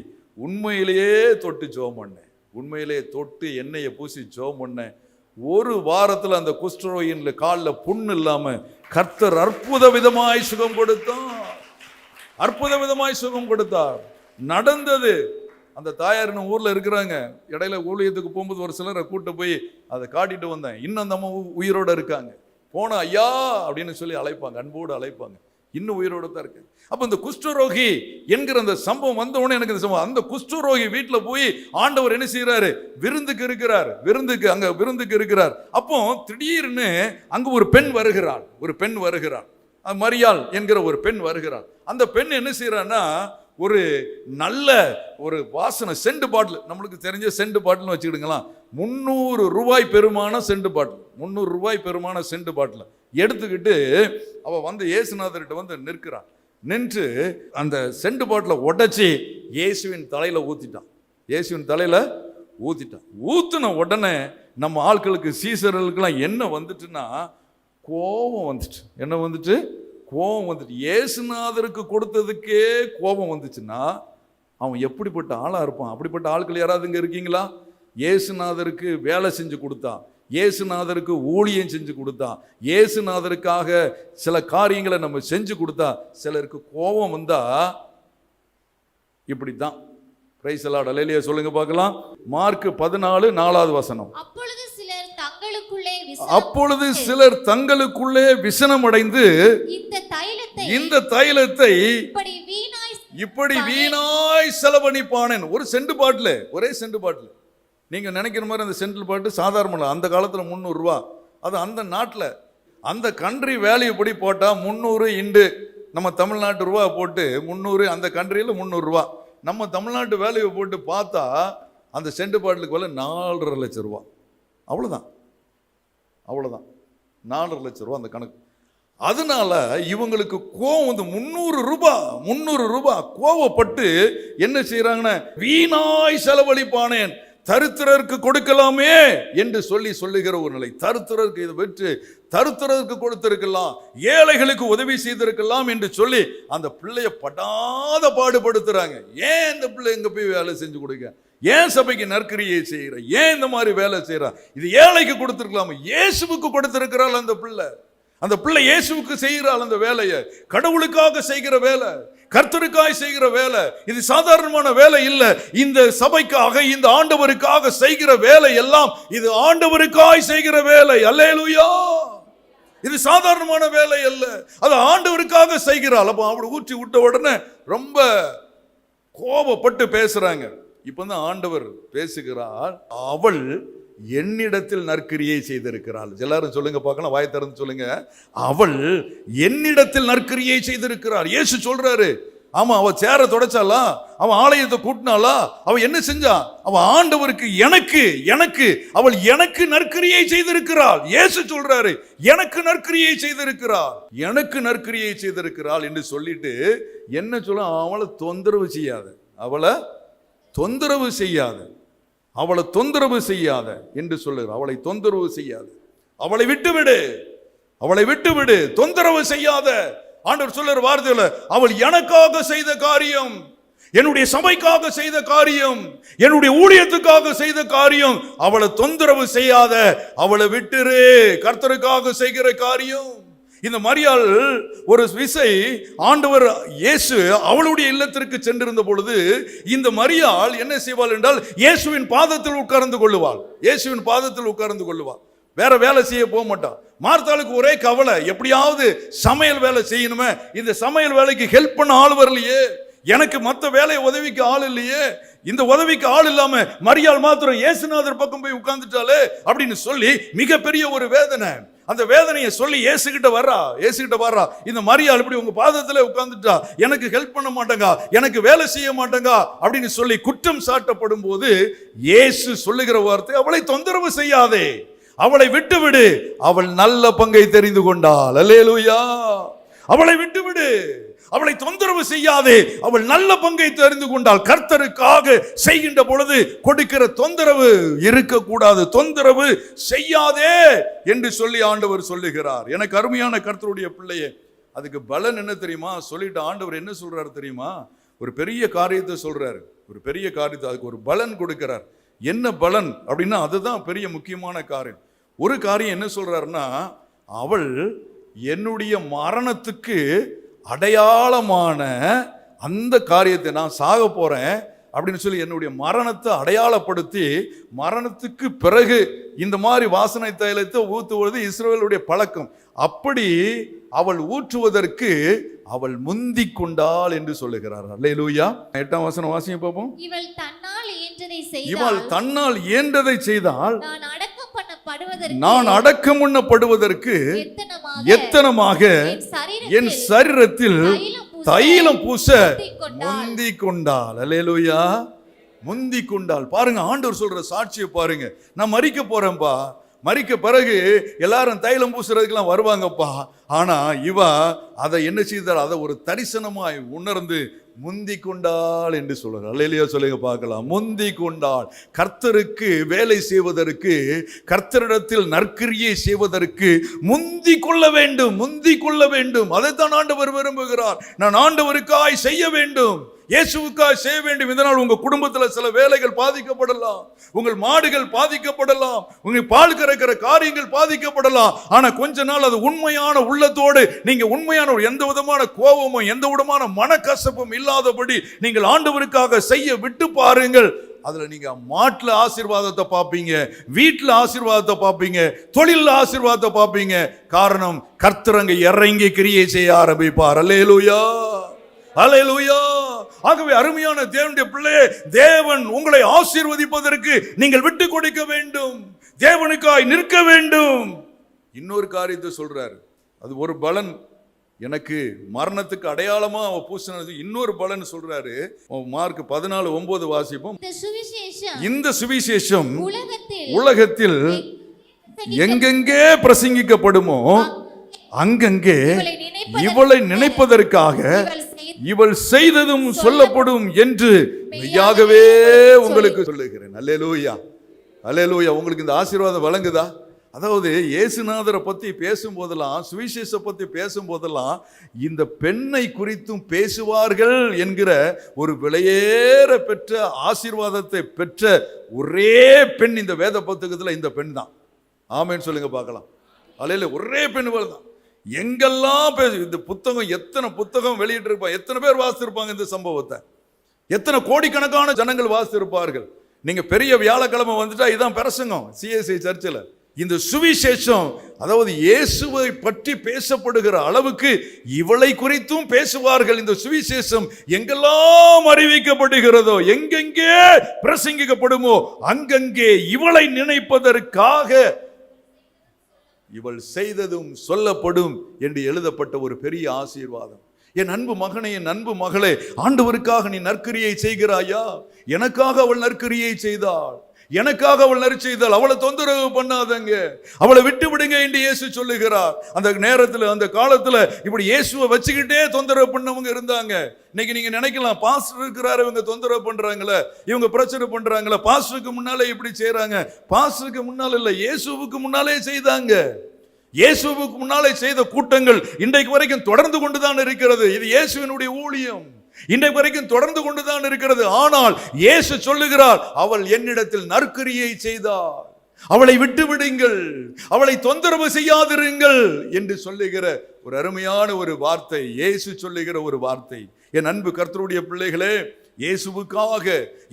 உண்மையிலேயே தொட்டு ஜோம் பண்ணேன். உண்மையிலேயே தொட்டு எண்ணெயை பூசி ஜோம் பண்ணேன். ஒரு வாரத்தில் அந்த குஷ்டரோகியின் காலில் புண்ணு இல்லாமல் கர்த்தர் அற்புத விதமாய் சுகம் கொடுத்தார். அற்புத விதமாய் சுகம் கொடுத்தார். நடந்தது. அந்த தாயார் இன்னும் ஊரில் இருக்கிறாங்க. இடையில ஊழியத்துக்கு போகும்போது ஒரு சிலரை கூட்டு போய் அதை காட்டிட்டு வந்தேன். இன்னும் அந்த அம்மா உயிரோடு இருக்காங்க. போன ஐயா அப்படின்னு சொல்லி அழைப்பாங்க, அன்போடு அழைப்பாங்க. இன்னும் உயிரோடு தான் இருக்கு. அப்போ இந்த குஷ்டரோகி என்கிற அந்த சம்பவம் வந்த உடனே எனக்கு இந்த சம்பவம், அந்த குஷ்டரோகி வீட்டில் போய் ஆண்டவர் என்ன செய்யறாரு, விருந்துக்கு இருக்கிறார். அப்போ திடீர்னு அங்கு ஒரு பெண் வருகிறாள். மரியாள் என்கிற ஒரு பெண் வருகிறாள். அந்த பெண் என்ன செய்யறான்னா, ஒரு நல்ல ஒரு வாசனை செண்டு பாட்டில், நம்மளுக்கு தெரிஞ்ச செண்டு பாட்டில்னு வச்சுக்கிடுங்களா, 300 ரூபாய் பெருமான செண்டு பாட்டில், 300 ரூபாய் பெருமான செண்டு பாட்டில் எடுத்துக்கிட்டு அவள் வந்து இயேசுநாதர்கிட்ட வந்து நிற்கிறான். நின்று அந்த செண்டு பாட்டிலை உடைச்சி இயேசுவின் தலையில் ஊற்றிட்டான். ஊற்றின உடனே நம்ம ஆட்களுக்கு சீசர்களுக்கெல்லாம் என்ன வந்துட்டுன்னா, கோபம் வந்துட்டு. இயேசுநாதருக்கு கொடுத்ததுக்கே கோபம் வந்துச்சுன்னா அவன் எப்படிப்பட்ட ஆளாக இருப்பான்? அப்படிப்பட்ட ஆட்கள் யாராவது இங்கே இருக்கீங்களா? இயேசுநாதருக்கு வேலை செஞ்சு கொடுத்தா, இயேசுநாதருக்கு ஊழியம் செஞ்சு கொடுத்தா, இயேசுநாதருக்காக சில காரியங்களை நம்ம செஞ்சு கொடுத்தா, சிலருக்கு கோபம் வந்தா இப்படித்தான். பிரைஸ் தி லார்ட், அல்லேலூயா சொல்லுங்க பார்க்கலாம். மார்க் 14:4 வசனம். அப்பொழுது சிலர் தங்களுக்குள்ளே விசனம் அடைந்து இந்த தைலத்தை இப்படி வீணாய் செலவழிப்பானேன். ஒரே செண்டு பாட்டில். நீங்க நினைக்கிற மாதிரி அந்த செண்டு பாட்டு சாதாரண, அந்த காலத்துல 300 ரூபா. அது அந்த நாட்டில் அந்த கண்ட்ரி வேல்யூ படி போட்டா 300 இண்டு நம்ம தமிழ்நாட்டு ரூபா போட்டு 300, அந்த கண்ட்ரியில் 300 ரூபா. நம்ம தமிழ்நாட்டு வேல்யூ போட்டு பார்த்தா அந்த செண்டு பாட்டிலுக்கு விலை 4.5 லட்சம் ரூபா. அவ்வளோதான் 4.5 லட்சம் ரூபா அந்த கணக்கு. அதனால இவங்களுக்கு கோவம் வந்து 300 ரூபாய் கோவப்பட்டு என்ன செய்யறாங்கன்னா, வீணாய் செலவழிப்பானேன், தரித்திரருக்கு கொடுக்கலாமே என்று சொல்லுகிற ஒரு நிலை. தரித்திரருக்கு இதை பெற்று தரித்திரருக்கு கொடுத்திருக்கலாம், ஏழைகளுக்கு உதவி செய்திருக்கலாம் என்று சொல்லி அந்த பிள்ளைய படாத பாடுபடுத்துறாங்க. ஏன் இந்த பிள்ளை எங்க போய் வேலை செஞ்சு கொடுக்க, ஏன் சபைக்கு நற்கிரியை செய்கிற, ஏன் இந்த மாதிரி வேலை செய்யறா, இது ஏழைக்கு கொடுத்திருக்கலாமா? இயேசுவுக்கு கொடுத்திருக்கிறாள் அந்த பிள்ளை இயேசுவுக்கு செய்கிறாள் அந்த வேலையை. கடவுளுக்காக செய்கிற வேலை, கர்த்தருக்காய் செய்கிற வேலை. இது சாதாரணமான வேலை இல்லை. இந்த சபைக்காக, இந்த ஆண்டவருக்காக செய்கிற வேலை எல்லாம் இது ஆண்டவருக்காய் செய்கிற வேலை. அல்லேலூயா. இது சாதாரணமான வேலை அல்ல, அது ஆண்டவருக்காக செய்கிறாள். அப்போ அவளை ஊற்றி விட்ட உடனே ரொம்ப கோபப்பட்டு பேசுறாங்க. இப்பதான் ஆண்டவர் பேசுகிறார், அவள் என்னிடத்தில் நற்கிரியை செய்திருக்கிறாள். எல்லாரும் சொல்லுங்க பார்க்கலாம், வாய் திறந்து சொல்லுங்க. அவள் என்னிடத்தில் நற்கிரியை செய்திருக்கிறாள். இயேசு சொல்றாரு, ஆமா, அவ சேர தொடச்சாளா, அவன் ஆலயத்தை கூட்டினாளா, அவ என்ன செஞ்சா, அவ ஆண்டவருக்கு அவள் எனக்கு நற்கிரியை செய்திருக்கிறாள். இயேசு சொல்றாரு, எனக்கு நற்கிரியை செய்திருக்கிறாள் என்று சொல்லிட்டு என்ன சொல்ல, அவளை தொந்தரவு செய்யாத என்று சொல்லுகிறார். அவளை தொந்தரவு செய்யாத, அவளை விட்டுவிடு, தொந்தரவு செய்யாத. ஆண்டவர் சொல்லுற வார்த்தையில, அவள் எனக்காக செய்த காரியம், என்னுடைய சபைக்காக செய்த காரியம், என்னுடைய ஊழியத்துக்காக செய்த காரியம், அவளை தொந்தரவு செய்யாத, அவளை விட்டுரு. கர்த்தருக்காக செய்கிற காரியம். இந்த மரியாள் ஒரு விசை ஆண்டவர் இயேசு அவளுடைய இல்லத்திற்கு சென்றிருந்த பொழுது இந்த மரியாள் என்ன செய்வாள் என்றால், இயேசுவின் பாதத்தில் உட்கார்ந்து கொள்ளுவாள். வேற வேலை செய்ய போக மாட்டா. மார்த்தாளுக்கு ஒரே கவலை, எப்படியாவது சமையல் வேலை செய்யணுமே, இந்த சமையல் வேலைக்கு ஹெல்ப் பண்ண ஆள் வரலையே, எனக்கு மற்ற வேலையை உதவிக்கு ஆள் இல்லையே, இந்த உதவிக்கு ஆள் இல்லாம மரியாள் மாத்திரம் இயேசுநாதர் பக்கம் போய் உட்கார்ந்துட்டாலே அப்படின்னு சொல்லி மிகப்பெரிய ஒரு வேதனை. அந்த வேதனையை சொல்லி இயேசுகிட்ட வர்றா, இந்த மரியாள் இப்படி உங்க பாதத்துல உட்கார்ந்துட்டா, எனக்கு ஹெல்ப் பண்ண மாட்டேங்க, எனக்கு வேலை செய்ய மாட்டேங்க அப்படின்னு சொல்லி குற்றம் சாட்டப்படும் போது இயேசு சொல்லுகிற வார்த்தை, அவளை தொந்தரவு செய்யாதே, அவளை விட்டுவிடு, அவள் நல்ல பங்கை தெரிந்து கொண்டாள். அல்லேலூயா. அவளை விட்டுவிடு, அவளை தொந்தரவு செய்யாதே, அவள் நல்ல பங்கை தெரிந்து கொண்டாள். கர்த்தருக்காக செய்கின்ற பொழுது கொடுக்கிற தொந்தரவு இருக்கக்கூடாது, தொந்தரவு செய்யாதே என்று சொல்லி ஆண்டவர் சொல்லுகிறார். எனக்கு அருமையான கர்த்தருடைய பிள்ளையே, அதுக்கு பலன் என்ன தெரியுமா? சொல்லிட்டு ஆண்டவர் என்ன சொல்றாரு தெரியுமா? ஒரு பெரிய காரியத்தை சொல்றாரு, ஒரு பெரிய காரியத்தை, அதுக்கு ஒரு பலன் கொடுக்கிறார். என்ன பலன் அப்படின்னா அதுதான் பெரிய முக்கியமான காரியம். ஒரு காரியம் என்ன சொல்றாருன்னா, அவள் என்னுடைய மரணத்துக்கு அடையாளமான அந்த காரியத்தை, நான் சாக போறேன் அப்படின்னு சொல்லி என்னுடைய மரணத்தை அடையாளப்படுத்தி, மரணத்துக்கு பிறகு இந்த மாதிரி வாசனை தைலத்தை ஊற்றுவது இஸ்ரவேலுடைய பழக்கம். அப்படி அவள் ஊற்றுவதற்கு அவள் முந்தி கொண்டாள் என்று சொல்லுகிறார். அல்லேலூயா. 8ஆம் வசனம் வாசிங்க பார்ப்போம். இவள் தன்னால் இயன்றதை செய்தால் நான் அடக்கம் பண்ணப்படுவதற்கு எத்தனமாக என் சரீரத்தில் தைலம் பூச முந்தி கொண்டாள். அல்லேலூயா. முந்தி கொண்டாள். பாருங்க, ஆண்டவர் சொல்ற சாட்சியை பாருங்க. நான் மரிக்க போறேன்பா, மரிக்க பிறகு எல்லாரும் தைலம் பூசுறதுக்கெல்லாம் வருவாங்கப்பா, ஆனா இவ அதை என்ன செய்தால், அதை ஒரு தரிசனமாய் உணர்ந்து முந்தி கொண்டாள் என்று சொல்றார். அல்லேலூயா சொல்லுங்க பார்க்கலாம். முந்தி கொண்டாள். கர்த்தருக்கு வேலை செய்வதற்கு, கர்த்தரிடத்தில் நற்கிரியை செய்வதற்கு முந்தி கொள்ள வேண்டும், முந்தி கொள்ள வேண்டும். அதைத்தான் ஆண்டவர் விரும்புகிறார். நான் ஆண்டவருக்காய் செய்ய வேண்டும், இயேசுவுக்காய் செய்ய வேண்டும். இதனால் உங்க குடும்பத்தில் சில வேலைகள் பாதிக்கப்படலாம், உங்கள் மாடுகள் பாதிக்கப்படலாம், உங்கள் பால் கறக்கிற காரியங்கள் பாதிக்கப்படலாம். ஆனா கொஞ்ச நாள் அது உண்மையான உள்ளத்தோடு, நீங்க உண்மையான எந்த விதமான கோபமும் எந்த விதமான மனக்கசப்பும் இல்லாதபடி நீங்கள் ஆண்டவருக்காக செய்ய விட்டு பாருங்கள். அதுல நீங்க மாட்டுல ஆசீர்வாதத்தை பார்ப்பீங்க, வீட்டுல ஆசீர்வாதத்தை பார்ப்பீங்க, தொழில ஆசீர்வாதத்தை பார்ப்பீங்க. காரணம், கர்த்தர் அங்க இறங்கி கிரியை செய்ய ஆரம்பிப்பார். அல்லேலூயா, அல்லேலூயா. ஆகவே அருமையான தேவனுடைய பிள்ளையே, தேவன் உங்களை ஆசீர்வதிப்பதற்கு நீங்கள் விட்டு கொடுக்க வேண்டும், தேவனுக்காய் நிற்க வேண்டும். இன்னொரு காரியத்தை சொல்றாரு, அது ஒரு பலன். எனக்கு மரணத்துக்கு அடையாளமா அவ பூசினது இன்னொரு பலன் சொல்றாரு. மார்க் 14:9 வாசிப்போம். இந்த சுவிசேஷம் உலகத்தில் எங்கெங்கே பிரசங்கிக்கப்படுமோ அங்கங்கே இவளை நினைப்பதற்காக இவள் செய்ததும் சொல்லப்படும் என்று மெய்யாகவே உங்களுக்கு சொல்லுகிறேன். அல்லேலூயா, அல்லேலூயா. உங்களுக்கு இந்த ஆசீர்வாதம் வழங்குதா? அதாவது இயேசுநாதரை பற்றி பேசும்போதெல்லாம், சுவிசேஷ பற்றி பேசும்போதெல்லாம் இந்த பெண்ணை குறித்தும் பேசுவார்கள் என்கிற ஒரு விலையேற பெற்ற ஆசீர்வாதத்தை பெற்ற ஒரே பெண் இந்த வேத புத்தகத்தில் இந்த பெண் தான். ஆமேன்னு சொல்லுங்க பார்க்கலாம். அல்லேலூயா. ஒரே பெண் தான். எங்கெல்லாம் இந்த புத்தகம், எத்தனை புத்தகம் வெளியிட்டு இருப்பாங்க, எத்தனை பேர் வாசித்திருப்பாங்க இந்த சம்பவத்தை, எத்தனை கோடிக்கணக்கான ஜனங்கள் வாசித்திருப்பார்கள். நீங்க பெரிய வியாழக்கிழமை வந்துட்டா இதான் பிரசங்கம் சிஎஸ்ஐ சர்ச்சில். இந்த சுவிசேஷம், அதாவது இயேசுவை பற்றி பேசப்படுகிற அளவுக்கு இவளை குறித்தும் பேசுவார்கள். இந்த சுவிசேஷம் எங்கெல்லாம் அறிவிக்கப்படுகிறதோ, எங்கெங்கே பிரசங்கிக்கப்படுமோ அங்கங்கே இவளை நினைப்பதற்காக இவள் செய்ததும் சொல்லப்படும் என்று எழுதப்பட்ட ஒரு பெரிய ஆசீர்வாதம். என் அன்பு மகனே, என் அன்பு மகளே, ஆண்டவருக்காக நீ நற்கிரியை செய்கிறாயா? எனக்காக அவள் நற்கிரியை செய்தாள், எனக்காக அவள் நற்செய்தாள். அவளை தொந்தரவு பண்ணாதங்க, அவளை விட்டு விடுங்க என்று இயேசு சொல்லுகிறார். அந்த நேரத்தில், அந்த காலத்தில் இப்படி இயேசுவை வச்சுக்கிட்டே தொந்தரவு பண்ணவங்க இருந்தாங்க. இன்னைக்கு நீங்க நினைக்கலாம், பாஸ்டர் இருக்கிறாரு, இவங்க தொந்தரவு பண்றாங்களே, இவங்க பிரச்சனை பண்றாங்களே, பாஸ்டருக்கு முன்னாலே இப்படி செய்யறாங்க. பாஸ்டருக்கு முன்னால இல்ல, இயேசுவுக்கு முன்னாலே செய்தாங்க. இயேசுவுக்கு முன்னாலே செய்த கூட்டங்கள் இன்றைக்கு வரைக்கும் தொடர்ந்து கொண்டுதான் இருக்கிறது. இது இயேசுவினுடைய ஊழியம், இன்றைக்கு வரைக்கும் தொடர்ந்து கொண்டுதான் இருக்கிறது. ஆனால் இயேசு சொல்லுகிறார், அவள் என்னிடத்தில் நற்கிரியை செய்தார், அவளை விட்டு விடுங்கள், அவளை தொந்தரவு செய்யாதிருங்கள் என்று சொல்லுகிற ஒரு அருமையான ஒரு வார்த்தை, இயேசு சொல்லுகிற ஒரு வார்த்தை. என் அன்பு கர்த்தருடைய பிள்ளைகளே, இயேசுவுக்காக,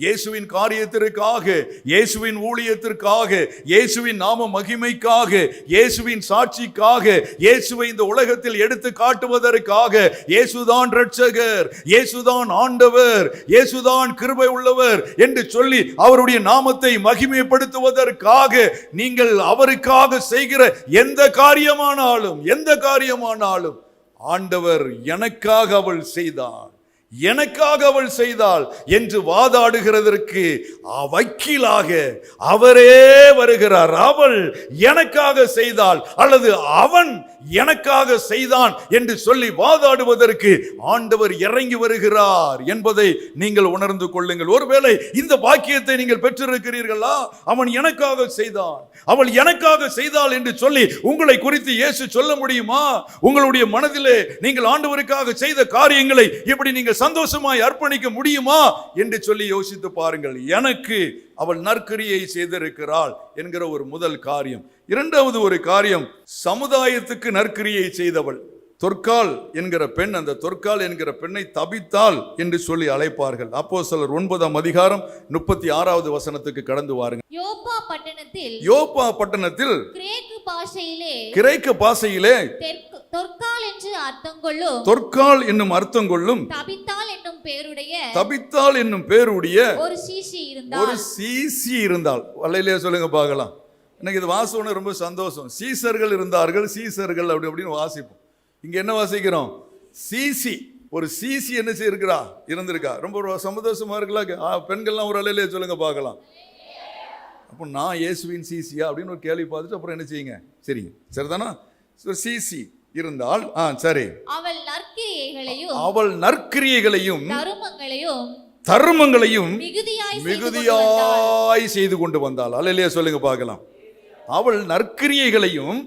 இயேசுவின் காரியத்திற்காக, இயேசுவின் ஊழியத்திற்காக, இயேசுவின் நாம மகிமைக்காக, இயேசுவின் சாட்சிக்காக, இயேசுவை இந்த உலகத்தில் எடுத்து காட்டுவதற்காக, இயேசுதான் இரட்சகர், இயேசுதான் ஆண்டவர், இயேசுதான் கிருபை உள்ளவர் என்று சொல்லி அவருடைய நாமத்தை மகிமைப்படுத்துவதற்காக நீங்கள் அவருக்காக செய்கிற எந்த காரியமானாலும் ஆண்டவர் எனக்காக அவள் செய்தாள், எனக்காக அவள் செய்தாள் என்று வாதாடுகிறதற்கு வக்கீலாக அவரே வருகிறார். அவள் எனக்காக செய்தாள் அல்லது அவன் எனக்காக செய்தான் என்று சொல்லி வாதாடுவதற்கு ஆண்டவர் இறங்கி வருகிறார் என்பதை நீங்கள் உணர்ந்து கொள்ளுங்கள். ஒருவேளை இந்த பாக்கியத்தை நீங்கள் பெற்றிருக்கிறீர்களா? அவன் எனக்காக செய்தான், அவள் எனக்காக செய்தாள் என்று சொல்லி உங்களை குறித்து இயேசு சொல்ல முடியுமா? உங்களுடைய மனதிலே நீங்கள் ஆண்டவருக்காக செய்த காரியங்களை இப்படி நீங்கள் சந்தோஷமாய் அர்ப்பணிக்க முடியுமா என்று சொல்லி யோசித்து பாருங்கள். எனக்கு அவள் நற்கிரியை செய்திருக்கிறாள் என்கிற ஒரு முதல் காரியம். இரண்டாவது ஒரு காரியம், சமுதாயத்துக்கு நற்கிரியை செய்தவள். தொற்கால் என்கிற பெண், அந்த தொற்கால் என்கிற பெண்ணை தபித்தாள் என்று சொல்லி அழைப்பார்கள். அப்போஸ்தலர் 9ஆம் அதிகாரம் 36வது வசனத்துக்கு கடந்து வாருங்கள். யோப்பா பட்டணத்தில் கிரேக்க பாஷையிலே தொற்கால் என்று அர்த்தம் கொள்ளும், தொற்கால் என்னும் அர்த்தம் கொள்ளும் தபித்தாள் என்னும் பேருடைய ஒரு சீசி இருந்தாள். வல்லையிலே சொல்லுங்க பார்க்கலாம். எனக்கு இது வாசம் ரொம்ப சந்தோஷம். சீசர்கள் இருந்தார்கள், சீசர்கள் அப்படின்னு வாசிப்போம். இங்க என்ன வாசிக்கிறோம்? சீசி, ஒரு சீசி என்ன செய்யிருக்கிறா, இருந்திருக்கா. ரொம்ப சந்தோஷமா இருக்குல்ல. பெண்கள்லாம் ஒரு அலையிலே சொல்லுங்க பார்க்கலாம். அப்போ நான் இயேசுவின் சீசியா அப்படின்னு ஒரு கேள்வி பார்த்துட்டு அப்புறம் என்ன செய்யுங்க, சரிங்க, சரிதானா? சீசி இருந்தால் சரி, அவள் நற்கிரியைகளையும் தருமங்களையும் மிகுதியாய் செய்து கொண்டு வந்தாள். அல்லேலூயா சொல்லுங்க பார்க்கலாம். அவள் நற்கிரியைகளையும்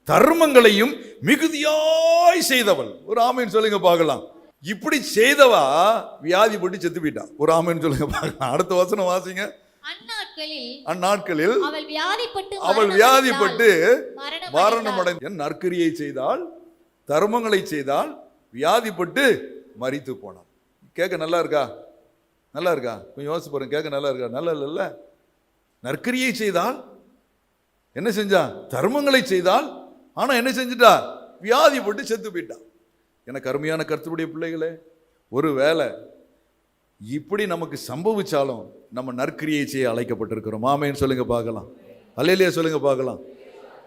தர்மங்களையும் மிகுதியாய் செய்தவள். ஒரு ஆமீன் சொல்லுங்க பார்க்கலாம். இப்படி செய்தவா வியாதி போட்டு செத்து போயிட்டா. ஒரு ஆமீன் சொல்லுங்க பார்க்கலாம். அடுத்த வசனம் வாசிங்க. அந்நாட்களில் அவள் வியாதிப்பட்டு மரணம் அடைந்த. நற்கிரியை செய்தால், தர்மங்களை செய்தால், வியாதிப்பட்டு மரித்து போனாள். கேட்க நல்லா இருக்கா? நல்லா இருக்கா? கொஞ்சம் யோசிச்சு பாருங்க. கேட்க நல்லா இருக்கா? நல்லா இல்ல. நற்கிரியை செய்தால் என்ன செஞ்சா? தர்மங்களை செய்தால். ஆனா என்ன செஞ்சுட்டா? வியாதிப்பட்டு செத்து போயிட்டா. எனக்கு அருமையான கர்த்தருடைய பிள்ளைகளே, ஒரு வேளை இப்படி நமக்கு சம்பவிச்சாலும் நம்ம நற்கிரியை செய்ய அழைக்கப்பட்டிருக்கிறோம். ஆமென் சொல்லுங்க பார்க்கலாம். அல்லேலூயா சொல்லுங்க பார்க்கலாம்.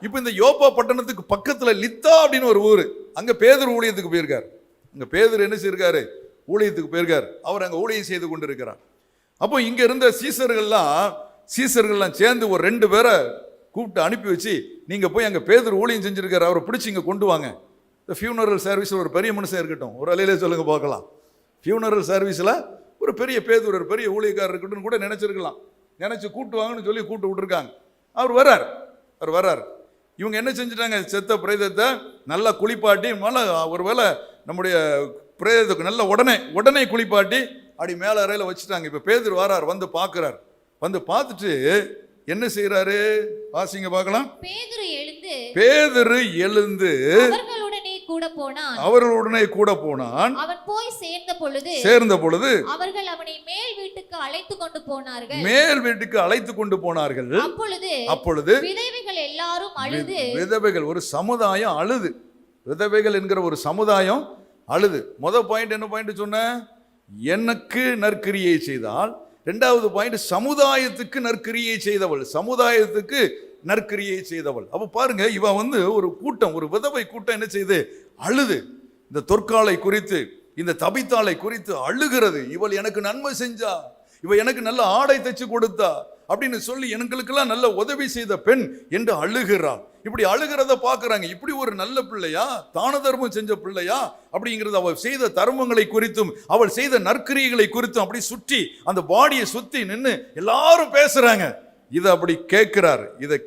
இப்போ இந்த யோப்பா பட்டணத்துக்கு பக்கத்துல லித்தா அப்படின்னு ஒரு ஊர், அங்க பேதுரு ஊழியத்துக்கு போயிருக்கார். அங்க பேதுரு என்ன செய்யிருக்காரு? ஊழியத்துக்கு போயிருக்கார். அவர் அங்க ஊழியம் செய்து கொண்டு இருக்கிறார். அப்போ இங்க இருந்த சீசர்கள்லாம் சேர்ந்து ஒரு 2 பேரை கூப்பிட்டு அனுப்பி வச்சு, நீங்க போய் அங்க பேதுரு ஊழியம் செஞ்சிருக்காரு, அவரை பிடிச்சி இங்க கொண்டு வாங்க. இந்த ஃபியூனரல் சர்வீஸ் ஒரு பெரிய மனுஷன் இருக்கட்டும், ஒரு அலையிலே சொல்லுங்க பார்க்கலாம். ஃபியூனரல் சர்வீஸ்ல ஒரு பெரிய பேதுரு, ஒரு பெரிய ஊழியக்காரர் இருக்கட்டும் கூட நினைச்சிருக்கலாம். நினைச்சு கூட்டு வாங்கன்னு சொல்லி கூட்டு விட்டுருக்காங்க. அவர் வர்றார். இவங்க என்ன செஞ்சுட்டாங்க? செத்த பிரேதத்தை நல்லா குளிப்பாட்டி, ஒரு வேளை நம்முடைய பிரேதத்துக்கு நல்ல உடனே குளிப்பாட்டி அப்படி மேல அறையில வச்சுட்டாங்க. இப்ப பேதுரு வரார், வந்து பார்க்கிறார். வந்து பார்த்துட்டு என்ன செய்யறாரு? வாசிங்க பார்க்கலாம். பேதுரு எழுந்து அவர்களுடனே கூட போனான். அவன் போய் சேர்ந்த பொழுது அவர்கள் அவனை மேல் வீட்டுக்கு அழைத்து கொண்டு போனார்கள். அப்பொழுது விதவைகள் எல்லாரும் அழுது, விதவைகள் ஒரு சமுதாயம் அழுது, விதவைகள் என்கிற ஒரு சமுதாயம் அழுது. முதல் பாயிண்ட் என்ன பாயிண்ட் சொன்ன? எனக்கு நற்கிரியை செய்தால். இரண்டாவது பாயிண்ட், சமுதாயத்துக்கு நற்கிரியை செய்தவள். சமுதாயத்துக்கு நற்கிரியை செய்தவள். அப்ப பாருங்க, இவ ஒரு கூட்டம், ஒரு விதவை கூட்டம் என்ன செய்து அழுது. இந்த தொற்காலை குறித்து, இந்த தபித்தாளை குறித்து அழுகிறது. இவள் எனக்கு நன்மை செஞ்சா, இவ எனக்கு நல்ல ஆடை தைச்சு கொடுத்தா அப்படின்னு சொல்லி எங்களுக்கெல்லாம் நல்ல உதவி செய்த பெண் என்று அழுகிறாள். இப்படி அழுகிறத பார்க்கறாங்க. இப்படி ஒரு நல்ல பிள்ளையா, தான தர்மம் செஞ்ச பிள்ளையா அப்படிங்கிறது, அவள் செய்த தர்மங்களை குறித்தும் அவள் செய்த நற்கிரியைகளை குறித்தும் அப்படி சுற்றி அந்த பாடியை சுத்தி நின்று எல்லாரும் பேசுறாங்க. இதை அப்படி கேட்கிறார். இதை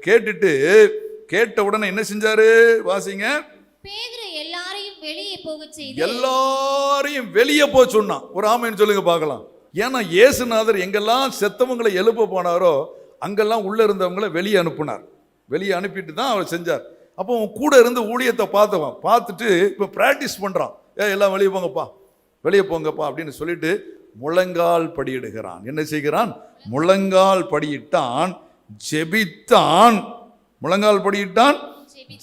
கேட்ட உடனே என்ன செஞ்சாரு? வாசிங்க. பேதுரு எல்லாரையும் வெளியே போ சொன்னான். ஒரு ஆமென் சொல்லுங்க பார்க்கலாம். ஏன்னா இயேசுநாதர் எங்கெல்லாம் செத்தவங்களை எழுப்ப போனாரோ அங்கெல்லாம் உள்ள இருந்தவங்களை வெளியே அனுப்புனார். வெளியே அனுப்பிட்டு தான் அவர் செஞ்சார். அப்போ கூட இருந்து ஊழியத்தை பார்த்துட்டு இப்போ பிராக்டிஸ் பண்றான். எல்லாம் வெளியே போங்கப்பா அப்படின்னு சொல்லிட்டு முழங்கால் படியிடுகிறான். என்ன செய்கிறான்? முழங்கால் படியிட்டான், ஜெபித்தான். முழங்கால் படியிட்டான்,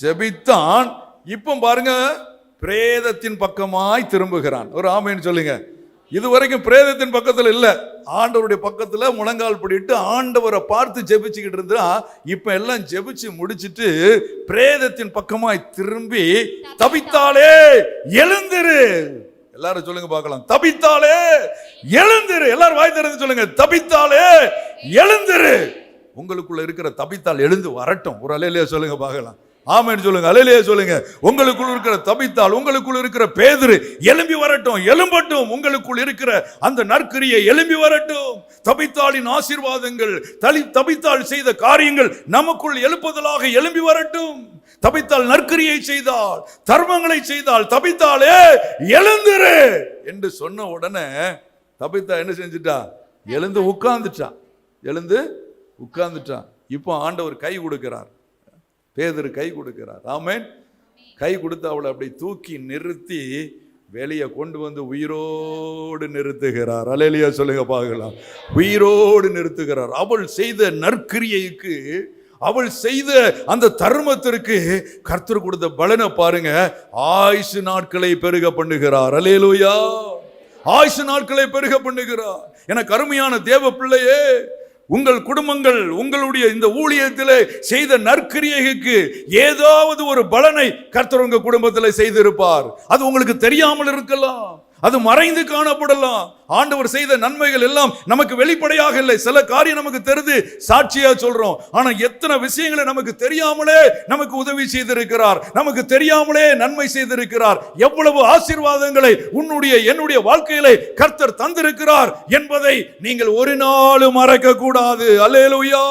ஜெபித்தான். இப்போ பாருங்க, பிரேதத்தின் பக்கமாய் திரும்புகிறான். ஒரு ஆமென் சொல்லுங்க. இதுவரைக்கும் பிரேதத்தின் பக்கத்தில் இல்ல, ஆண்டவருடைய பக்கத்துல முழங்கால் படிட்டு ஆண்டவரை பார்த்து ஜெபிச்சுக்கிட்டு இருந்தா, இப்ப எல்லாம் ஜெபிச்சு முடிச்சிட்டு பிரேதத்தின் பக்கமாய் திரும்பி, தபித்தாளே எழுந்திரு. எல்லாரும் சொல்லுங்க பார்க்கலாம், தபித்தாளே எழுந்திரு. எல்லாரும் வாய் திறந்து சொல்லுங்க, தபித்தாளே எழுந்திரு. உங்களுக்குள்ள இருக்கிற தபித்தாள் எழுந்து வரட்டும். ஒரு அல்லேலூயா சொல்லுங்க பார்க்கலாம். ஆமென் சொல்லுங்க, அல்லேலூயா சொல்லுங்க. உங்களுக்குள் இருக்கிற தபித்தாள், உங்களுக்குள் இருக்கிற பேதுரு எழும்பி வரட்டும், எழும்பட்டும். உங்களுக்குள் இருக்கிற அந்த நற்கிரியை எழும்பி வரட்டும். தபித்தாளின் ஆசீர்வாதங்கள், தபித்தாள் செய்த காரியங்கள் நமக்குள் எழுப்புதலாக எழும்பி வரட்டும். தபித்தாள் நற்கிரியை செய்தால், தர்மங்களை செய்தால், தபித்தாளே எழுந்திரு என்று சொன்ன உடனே தபித்தா என்ன செஞ்சுட்டா? எழுந்து உட்கார்ந்துட்டான். இப்போ ஆண்டவர் கை கொடுக்கிறார், பேதுரு கை கொடுக்கிறார். ஆமென். கை கொடுத்து அவளை அப்படி தூக்கி நிறுத்தி வெளியே கொண்டு வந்து உயிரோடு நிறுத்துகிறார். அல்லேலூயா சொல்லுங்க பார்க்கலாம். உயிரோடு நிறுத்துகிறார். அவள் செய்த நற்கிரியைக்கு, அவள் செய்த அந்த தர்மத்திற்கு கர்த்தர் கொடுத்த பலனை பாருங்க. ஆயுசு நாட்களை பெருக பண்ணுகிறார். அல்லேலூயா. ஆயுசு நாட்களை பெருக பண்ணுகிறார். எனக்கு அருமையான தேவ பிள்ளையே, உங்கள் குடும்பங்கள் உங்களுடைய இந்த ஊழியத்திலே செய்த நற்கிரியைக்கு ஏதாவது ஒரு பலனை கர்த்தர் உங்க குடும்பத்தில் செய்திருப்பார். அது உங்களுக்கு தெரியாமல் இருக்கலாம், அது மறைந்து காணப்படலாம். ஆண்டவர் செய்த நன்மைகள் எல்லாம் நமக்கு வெளிப்படையாக இல்லை. சில காரியம் நமக்கு தெரிந்து சாட்சியா சொல்றோம். ஆனா எத்தனை விஷயங்களை நமக்கு தெரியாமலே நமக்கு உதவி செய்திருக்கிறார், நமக்கு தெரியாமலே நன்மை செய்திருக்கிறார். எவ்வளவு ஆசீர்வாதங்களை என்னுடைய வாழ்க்கையிலே கர்த்தர் தந்திருக்கிறார் என்பதை நீங்கள் ஒரு நாளும் மறக்க கூடாது. அல்லேலூயா.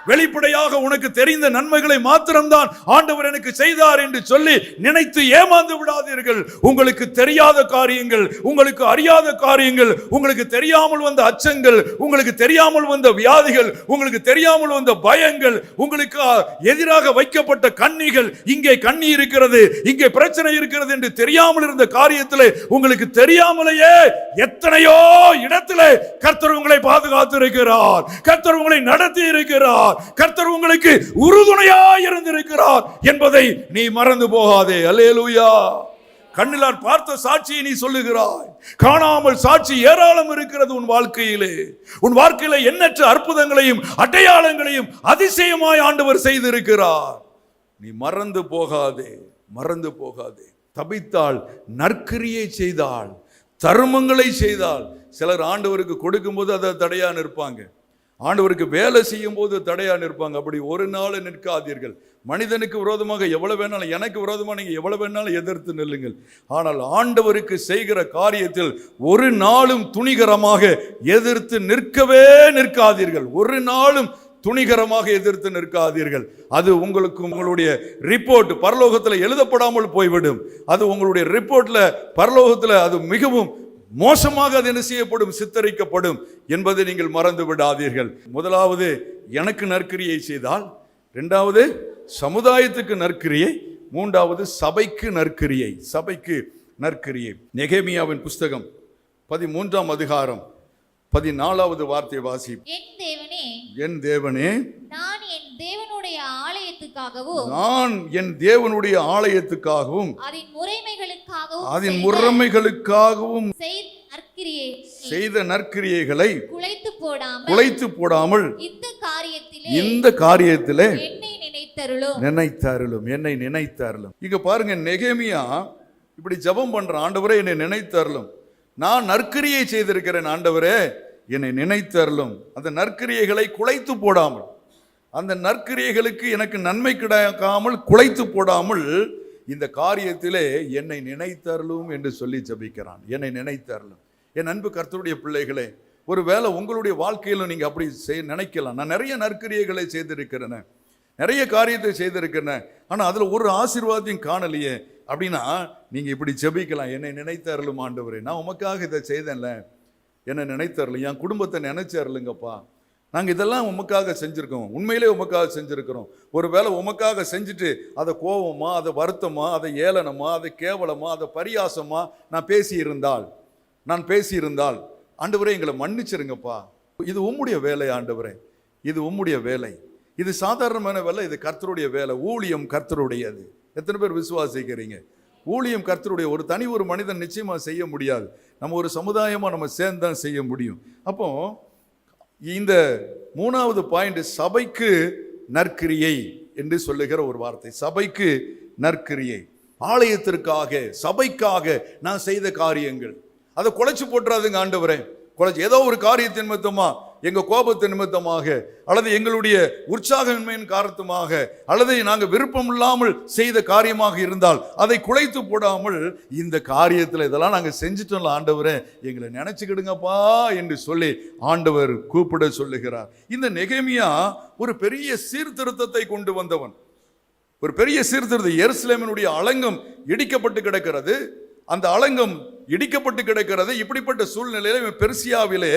வெளிப்படையாக உனக்கு தெரிந்த நன்மைகளை மாத்திரம்தான் ஆண்டவர் எனக்கு செய்தார் என்று சொல்லி நினைத்து ஏமாந்து விடாதீர்கள். உங்களுக்கு தெரியாத காரியங்கள், உங்களுக்கு அறியாத காரியங்கள், உங்களுக்கு தெரியாமல் வந்த அச்சங்கள், உங்களுக்கு தெரியாமல் வந்த வியாதிகள், உங்களுக்கு தெரியாமல் வந்த பயங்கள், உங்களுக்கு எதிராக வைக்கப்பட்ட கண்ணிகள், இங்கே கண்ணி இருக்கிறது, இங்கே பிரச்சனை இருக்கிறது என்று தெரியாமல் இருந்த காரியத்திலே உங்களுக்கு தெரியாமலேயே எத்தனையோ இடத்திலே கர்த்தர் உங்களை பாதுகாத்து இருக்கிறார், கர்த்தர் உங்களை நடத்தி இருக்கிறார், கர்த்தர் உங்களுக்கு உறுதுணையாய் இருந்திருக்கிறார் என்பதை நீ மறந்து போகாதே. அல்லேலூயா. கண்ணிலார் பார்த்த சாட்சியை நீ சொல்லுகிறாய், காணாமல் சாட்சி ஏராளம் இருக்கிறது உன் வாழ்க்கையிலே. உன் வாழ்க்கையில எண்ணற்ற அற்புதங்களையும் அடையாளங்களையும் அதிசயமாய் ஆண்டவர் செய்திருக்கிறார். நீ மறந்து போகாதே. தபித்தாள் நற்கிரியை செய்தாள், தர்மங்களை செய்தாள். சிலர் ஆண்டவருக்கு கொடுக்கும் போது அதை தடையா நிற்பாங்க, ஆண்டவருக்கு வேலை செய்யும் போது தடையா நிற்பாங்க. அப்படி ஒரு நாள் நிற்காதீர்கள். மனிதனுக்கு விரோதமாக எவ்வளவு வேணாலும், எனக்கு விரோதமாக நீங்க எவ்வளவு வேணாலும் எதிர்த்து நில்லுங்கள். ஆனால் ஆண்டவருக்கு செய்கிற காரியத்தில் ஒரு நாளும் துணிகரமாக எதிர்த்து நிற்காதீர்கள். ஒரு நாளும் துணிகரமாக எதிர்த்து நிற்காதீர்கள். அது உங்களுக்கு உங்களுடைய ரிப்போர்ட் பரலோகத்தில் எழுதப்படாமல் போய்விடும். அது உங்களுடைய ரிப்போர்ட்ல பரலோகத்தில் அது மிகவும் மோசமாக அது என்ன செய்யப்படும், சித்தரிக்கப்படும் என்பதை நீங்கள் மறந்து விடாதீர்கள். முதலாவது எனக்கு நற்கிரியை செய்தால், இரண்டாவது சமுதாயத்துக்கு நற்கிரியை, மூன்றாவது சபைக்கு நற்கிரியை. நெகேமியாவின் புஸ்தகம் 13ஆம் அதிகாரம் 14வது வார்த்தையை வாசி. என் தேவனே, நான் என் தேவனுடைய ஆலயத்துக்காகவும் அதன் முறைமைகளுக்காகவும் செய்த நற்கிரியைகளை குலைத்து போடாமல் இந்த காரியத்திலே என்னை நினைத்தருளும். இங்க பாருங்க, நெகேமியா இப்படி ஜெபம் பண்ற, ஆண்டவரே என்னை நினைத்தருளும், நான் நற்கிரியை செய்திருக்கிறேன், ஆண்டவரே என்னை நினைத்தருளும். அந்த நற்கிரியைகளை குலைத்து போடாமல், அந்த நற்கிரியைகளுக்கு எனக்கு நன்மை கிடைக்காமல் குலைத்து போடாமல் இந்த காரியத்திலே என்னை நினைத்தருளும் என்று சொல்லி ஜெபிக்கிறான். என்னை நினைத்தருளும். என் அன்பு கர்த்தருடைய பிள்ளைகளே, ஒரு வேளை உங்களுடைய வாழ்க்கையிலும் நீங்க அப்படி நினைக்கலாம், நான் நிறைய நற்கிரியைகளை செய்திருக்கிறேன், நிறைய காரியத்தை செய்திருக்கிறேன், ஆனா அதுல ஒரு ஆசீர்வாதத்தையும் காணலையே அப்படின்னா நீங்க இப்படி ஜெபிக்கலாம். என்னை நினைத்தருளும் ஆண்டவரே, நான் உமக்காக இதை செய்தேன்ல, என்னை நினைத்தருளும், என் குடும்பத்தை நினைச்சருளுங்கப்பா, நாங்கள் இதெல்லாம் உமக்காக செஞ்சுருக்கோம், உண்மையிலே உமக்காக செஞ்சுருக்கிறோம். ஒரு வேளை உமக்காக செஞ்சுட்டு அதை கோபமா, அதை வருத்தமா, அதை ஏளனமா, அதை கேவலமா, அதை பரியாசமா நான் பேசியிருந்தால், நான் பேசியிருந்தால் ஆண்டவரே எங்களை மன்னிச்சிருங்கப்பா, இது உம்முடைய வேலை ஆண்டவரே, இது உம்முடைய வேலை, இது சாதாரணமான வேலை, இது கர்த்தருடைய வேலை, ஊழியம் கர்த்தருடையது. எத்தனை பேர் விசுவாசிக்கிறீங்க? ஊழியம் கர்த்தருடைய. ஒரு மனிதன் நிச்சயமா செய்ய முடியாது, நம்ம ஒரு சமுதாயமா நம்ம சேர்ந்து தான் செய்ய முடியும். அப்போ இந்த 3வது பாயிண்ட் சபைக்கு நற்கிரியை என்று சொல்லுகிற ஒரு வார்த்தை. சபைக்கு நற்கிரியை, ஆலயத்திற்காக சபைக்காக நான் செய்த காரியங்கள், அதை குலைச்சு போட்டுறாதுங்க ஆண்டவரே. குலைச்சு ஏதோ ஒரு காரியத்தின் நிமித்தமா, எங்க கோபத்தின் நிமித்தமாக, அல்லது எங்களுடைய உற்சாகமின்மையின் காரணமாக, அல்லது நாங்கள் விருப்பம் இல்லாமல் செய்த காரியமாக இருந்தால் அதை குலைத்து போடாமல், இந்த காரியத்தில் இதெல்லாம் நாங்கள் செஞ்சுட்டோம்ல ஆண்டவரே, எங்களை நினைச்சுக்கிடுங்கப்பா என்று சொல்லி ஆண்டவர் கூப்பிட சொல்லுகிறார். இந்த நெகேமியா ஒரு பெரிய சீர்திருத்தத்தை கொண்டு வந்தவன், ஒரு பெரிய சீர்திருத்தம். எருசலேமினுடைய அலங்கம் இடிக்கப்பட்டு கிடக்கிறது, அந்த அலங்கம் இடிக்கப்பட்டு கிடக்கிறது. இப்படிப்பட்ட சூழ்நிலையில பெர்சியாவிலே,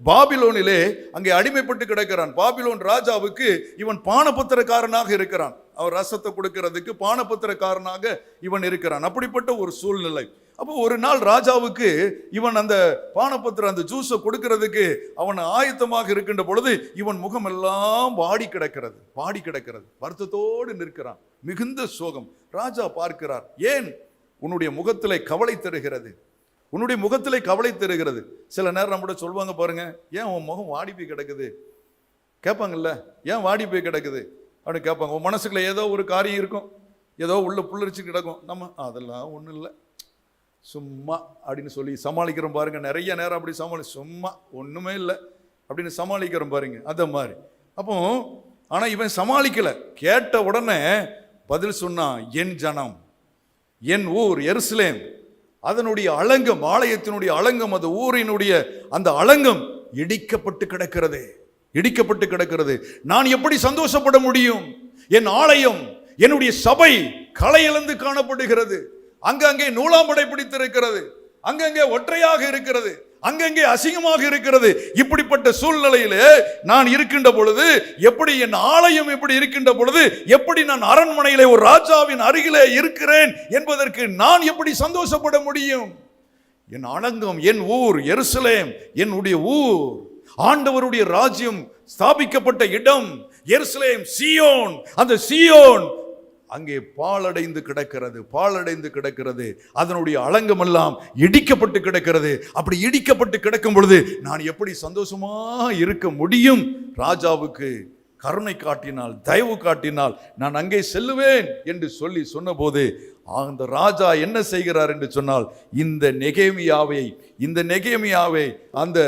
பாபிலோனிலே அங்கே அடிமைப்பட்டு கிடக்கிறான். பாபிலோன் ராஜாவுக்கு இவன் பானபத்திரக்காரனாக இருக்கிறான். அவர் ரசத்தை கொடுக்கிறதுக்கு பானபத்திரக்காரனாக இவன் இருக்கிறான். அப்படிப்பட்ட ஒரு சூழ்நிலை. அப்போ ஒரு நாள் ராஜாவுக்கு இவன் அந்த பானபத்திரம், அந்த ஜூஸை கொடுக்கிறதுக்கு அவன் ஆயத்தமாக இருக்கின்ற பொழுது இவன் முகம் எல்லாம் வாடி கிடக்கிறது, வருத்தத்தோடு நிற்கிறான், மிகுந்த சோகம். ராஜா பார்க்கிறார், ஏன் உன்னுடைய முகத்திலே கவலை தருகிறது, உன்னுடைய முகத்திலே கவலை தருகிறது. சில நேரம் நம்மகிட்ட சொல்லுவாங்க பாருங்க, ஏன் உன் முகம் வாடி போய் கிடக்குது கேட்பாங்கல்ல, ஏன் வாடி போய் கிடக்குது அப்படின்னு கேட்பாங்க. உன் மனசுக்குள்ள ஏதோ ஒரு காரியம் இருக்கும், ஏதோ உள்ள புல்லரிச்சு கிடக்கும், நம்ம அதெல்லாம் ஒன்றும் இல்லை சும்மா அப்படின்னு சொல்லி சமாளிக்கிறோம் பாருங்க. நிறைய நேரம் அப்படி சும்மா ஒன்றுமே இல்லை அப்படின்னு சமாளிக்கிறோம் பாருங்க, அந்த மாதிரி. அப்போ ஆனால் இவன் சமாளிக்கலை. கேட்ட உடனே பதில் சொன்னான், என் ஜனம், என் ஊர் எருசலேம், அதனுடைய அலங்கம், ஆலயத்தினுடைய அலங்கம், அந்த ஊரினுடைய அந்த அலங்கம் இடிக்கப்பட்டு கிடக்கிறது. நான் எப்படி சந்தோஷப்பட முடியும்? என் ஆலயம், என்னுடைய சபை களை இழந்து காணப்படுகிறது. அங்கங்கே நூலாம்படை பிடித்திருக்கிறது, அங்கங்கே ஒற்றையாக இருக்கிறது, அங்கங்கே அசிங்கமாக இருக்கிறது. இப்படிப்பட்ட சூழ்நிலையிலே நான் இருக்கின்ற பொழுது, எப்படி என் ஆலயம் எப்படி இருக்கின்ற பொழுது, எப்படி நான் அரண்மனையிலே ஒரு ராஜாவின் அருகிலே இருக்கிறேன் என்பதற்கு நான் எப்படி சந்தோஷப்பட முடியும்? என் அலங்கம், என் ஊர் எருசலேம், என்னுடைய ஊர், ஆண்டவருடைய ராஜ்யம் ஸ்தாபிக்கப்பட்ட இடம் எருசலேம், சீயோன். அந்த சீயோன் அங்கே பாழடைந்து கிடக்கிறது. அதனுடைய அலங்கமெல்லாம் இடிக்கப்பட்டு கிடக்கிறது. அப்படி இடிக்கப்பட்டு கிடக்கும் பொழுது நான் எப்படி சந்தோஷமா இருக்க முடியும்? ராஜாவுக்கு கருணை காட்டினால், தயவு காட்டினால் நான் அங்கே செல்லுவேன் என்று சொல்லி சொன்னபோது அந்த ராஜா என்ன செய்கிறார் என்று சொன்னால், இந்த நெகேமியாவை அந்த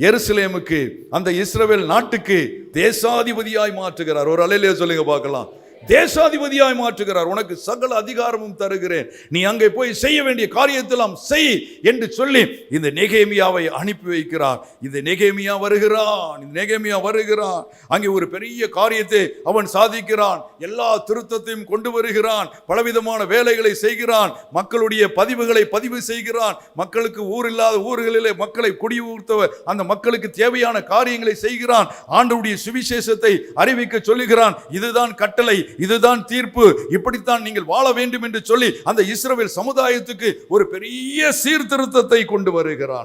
எருசலேமுக்கு, அந்த இஸ்ரவேல் நாட்டுக்கு தேசாதிபதியாய் மாற்றுகிறார். ஒரு அல்லேலூயா சொல்லுங்க பார்க்கலாம். தேசாதிபதியாய் மாற்றுகிறார். உனக்கு சகல அதிகாரமும் தருகிறேன், நீ அங்கே போய் செய்ய வேண்டிய காரியத்தெல்லாம் செய் என்று சொல்லி இந்த நெகேமியாவை அனுப்பி வைக்கிறார். இந்த நெகேமியா வருகிறான். அங்கே ஒரு பெரிய காரியத்தை அவன் சாதிக்கிறான். எல்லா திருத்தத்தையும் கொண்டு வருகிறான். பலவிதமான வேலைகளை செய்கிறான். மக்களுடைய பதிவுகளை பதிவு செய்கிறான். மக்களுக்கு ஊர் இல்லாத ஊர்களிலே மக்களை குடியூர்த்தவர் அந்த மக்களுக்கு தேவையான காரியங்களை செய்கிறான். ஆண்டவருடைய சுவிசேஷத்தை அறிவிக்க சொல்லுகிறான். இதுதான் கட்டளை, இதுதான் தீர்ப்பு, இப்படித்தான் நீங்கள் வாழ வேண்டும் என்று சொல்லி அந்த இஸ்ரவேல் சமுதாயத்துக்கு ஒரு பெரிய சீர்திருத்தத்தை கொண்டு வருகிறான்.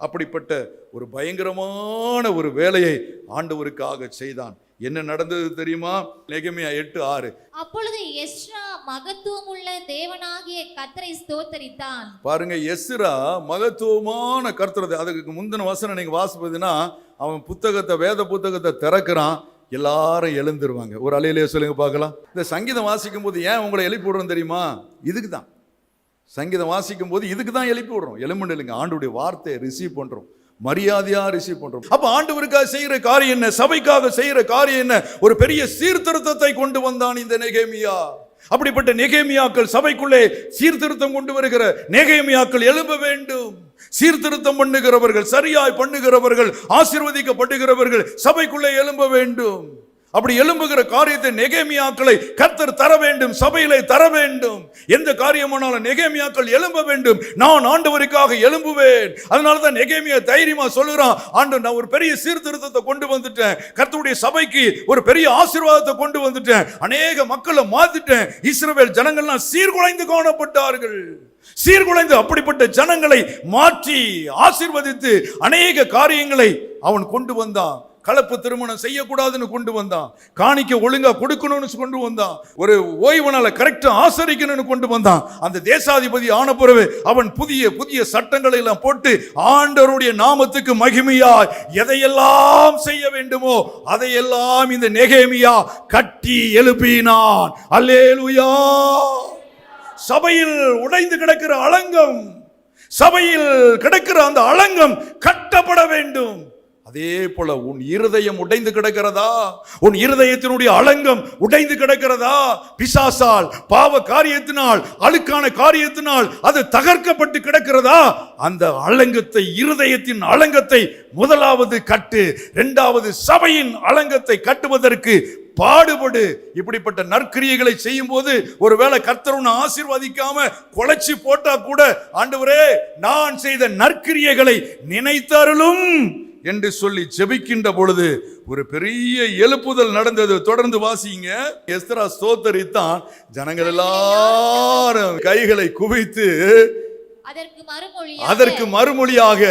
அப்படிப்பட்ட ஒரு பயங்கரமான ஒரு வேலையை ஆண்டவருக்காக செய்தான். என்ன நடந்தது தெரியுமா? நெகேமியா 8:6. அப்பொழுது எஸ்ரா மகத்துவமுள்ள தேவனாகிய கர்த்தரை ஸ்தோத்தரித்தான். பாருங்க, எஸ்ரா மகத்துவமான கர்த்தரை, அதுக்கு முந்தின வசனம் நீங்க வாசிப்பதுன்னா, அவன் வேத புத்தகத்தை திறக்கிறான், எல்லாரும் எழுந்துருவாங்க. ஒரு அலையிலேயே சொல்லுங்க பார்க்கலாம். இந்த சங்கீதம் வாசிக்கும் போது ஏன் உங்களை எழுப்பி விடுறோம் தெரியுமா? இதுக்கு தான். சங்கீதம் வாசிக்கும் போது இதுக்கு தான் எழுப்பி விடுறோம். எலும்புண்டு இல்லைங்க, ஆண்டவருடைய வார்த்தையை ரிசீவ் பண்றோம், மரியாதையா ரிசீவ் பண்றோம். அப்ப ஆண்டவருக்காக செய்யற காரியம் என்ன? சபைக்காக செய்யற காரியம் என்ன? ஒரு பெரிய சீர்திருத்தத்தை கொண்டு வந்தான் இந்த நெகேமியா. அப்படிப்பட்ட நெகேமியாக்கள், சபைக்குள்ளே சீர்திருத்தம் கொண்டு வருகிற நெகேமியாக்கள் எழும்ப வேண்டும். சீர்திருத்தம் பண்ணுகிறவர்கள், சரியாய் பண்ணுகிறவர்கள், ஆசீர்வதிக்கப்படுகிறவர்கள் சபைக்குள்ளே எழும்ப வேண்டும். அப்படி எழும்புகிற காரியத்தை நெகேமியாக்களை கர்த்தர் தர வேண்டும், சபையிலே தர வேண்டும். எந்த காரியமானாலும் நெகேமியாக்கள் எழும்ப வேண்டும். நான் ஆண்டவருக்காக எழும்புவேன். அதனால தான் நெகேமியா தைரியமா சொல்லுறான், ஆண்டவர் நான் ஒரு பெரிய சீர்திருத்தத்தை கொண்டு வந்துட்டேன், கர்த்தருடைய சபைக்கு ஒரு பெரிய ஆசீர்வாதத்தை கொண்டு வந்துட்டேன், அநேக மக்களை மாத்திட்டேன், இஸ்ரவேல் ஜனங்கள்லாம் சீர்குலைந்து காணப்பட்டார்கள். சீர்குலைந்து அப்படிப்பட்ட ஜனங்களை மாற்றி ஆசீர்வதித்து அநேக காரியங்களை அவன் கொண்டு வந்தான். கலப்பு திருமணம் செய்யக்கூடாதுன்னு கொண்டு வந்தான். காணிக்க ஒழுங்கா கொடுக்கணும்னு கொண்டு வந்தான். ஒரு ஓய்வு நாளை கரெக்டா ஆசரிக்கணும்னு கொண்டு வந்தான். அந்த தேசாதிபதி ஆன பிறகு அவன் புதிய புதிய சட்டங்களை எல்லாம் போட்டு ஆண்டவருடைய நாமத்துக்கு மகிமையாய் எதையெல்லாம் செய்ய வேண்டுமோ அதையெல்லாம் இந்த நெகேமியா கட்டி எழுப்பினான். அல்லேலூயா. சபையில் உடைந்து கிடக்கிற அலங்கம், சபையில் கிடக்கிற அந்த அலங்கம் கட்டப்பட வேண்டும். அதே போல உன் இருதயம் உடைந்து கிடக்கிறதா? உன் இருதயத்தினுடைய அலங்கம் உடைந்து கிடக்கிறதா? பிசாசால், பாவ காரியத்தினால், அழுக்கான காரியத்தினால் அது தகர்க்கப்பட்டு கிடக்கிறதா? அந்த அலங்கத்தை, இருதயத்தின் அலங்கத்தை முதலாவது கட்டு. இரண்டாவது சபையின் அலங்கத்தை கட்டுவதற்கு பாடுபடு. இப்படிப்பட்ட நற்கிரியைகளை செய்யும் போது ஒருவேளை கர்த்தர் உன்னை ஆசீர்வதிக்காம குலைச்சி போட்டா கூட, ஆண்டவரே நான் செய்த நற்கிரியைகளை நினைத்தருளும் என்று சொல்லி ஜெபிக்கின்ற பொழுது ஒரு பெரிய எழுப்புதல் நடந்தது. தொடர்ந்து வாசிங்க. எஸ்தரா ஸ்தோத்தரித்தான். ஜனங்கள் எல்லாரும் கைகளை குவித்து அதற்கு மறுமொழியாக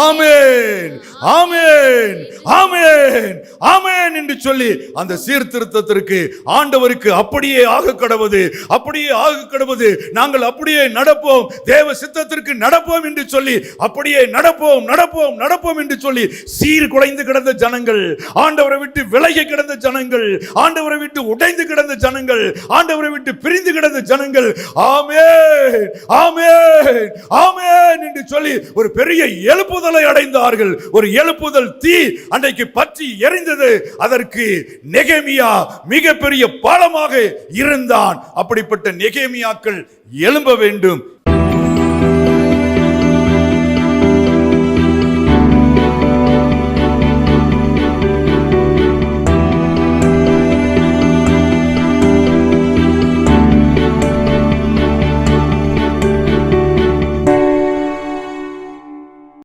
ஆமென் ஆமென் ஆமென் ஆமென் என்று சொல்லி அந்த சீர்திருத்தத்திற்கு, ஆண்டவருக்கு அப்படியே ஆக கடவது, அப்படியே ஆக கடவது, நாங்கள் அப்படியே நடப்போம், தேவ சித்தத்திற்கு நடப்போம் என்று சொல்லி அப்படியே நடப்போம் நடப்போம் நடப்போம் என்று சொல்லி சீர்குலைந்து கிடந்த ஜனங்கள், ஆண்டவரை விட்டு விலகி கிடந்த ஜனங்கள், ஆண்டவரை விட்டு உடைந்து கிடந்த ஜனங்கள், ஆண்டவரை விட்டு பிரிந்து கிடந்த ஜனங்கள் ஆமென் ஆமென் ஆமென் என்று சொல்லி ஒரு பெரிய எழுப்புதலை அடைந்தார்கள். ஒரு எழுப்புதல் தீ அன்றைக்கு பற்றி எரிந்தது. அதற்கு நெகேமியா மிகப்பெரிய பாலமாக இருந்தான். அப்படிப்பட்ட நெகேமியாக்கள் எழும்ப வேண்டும்.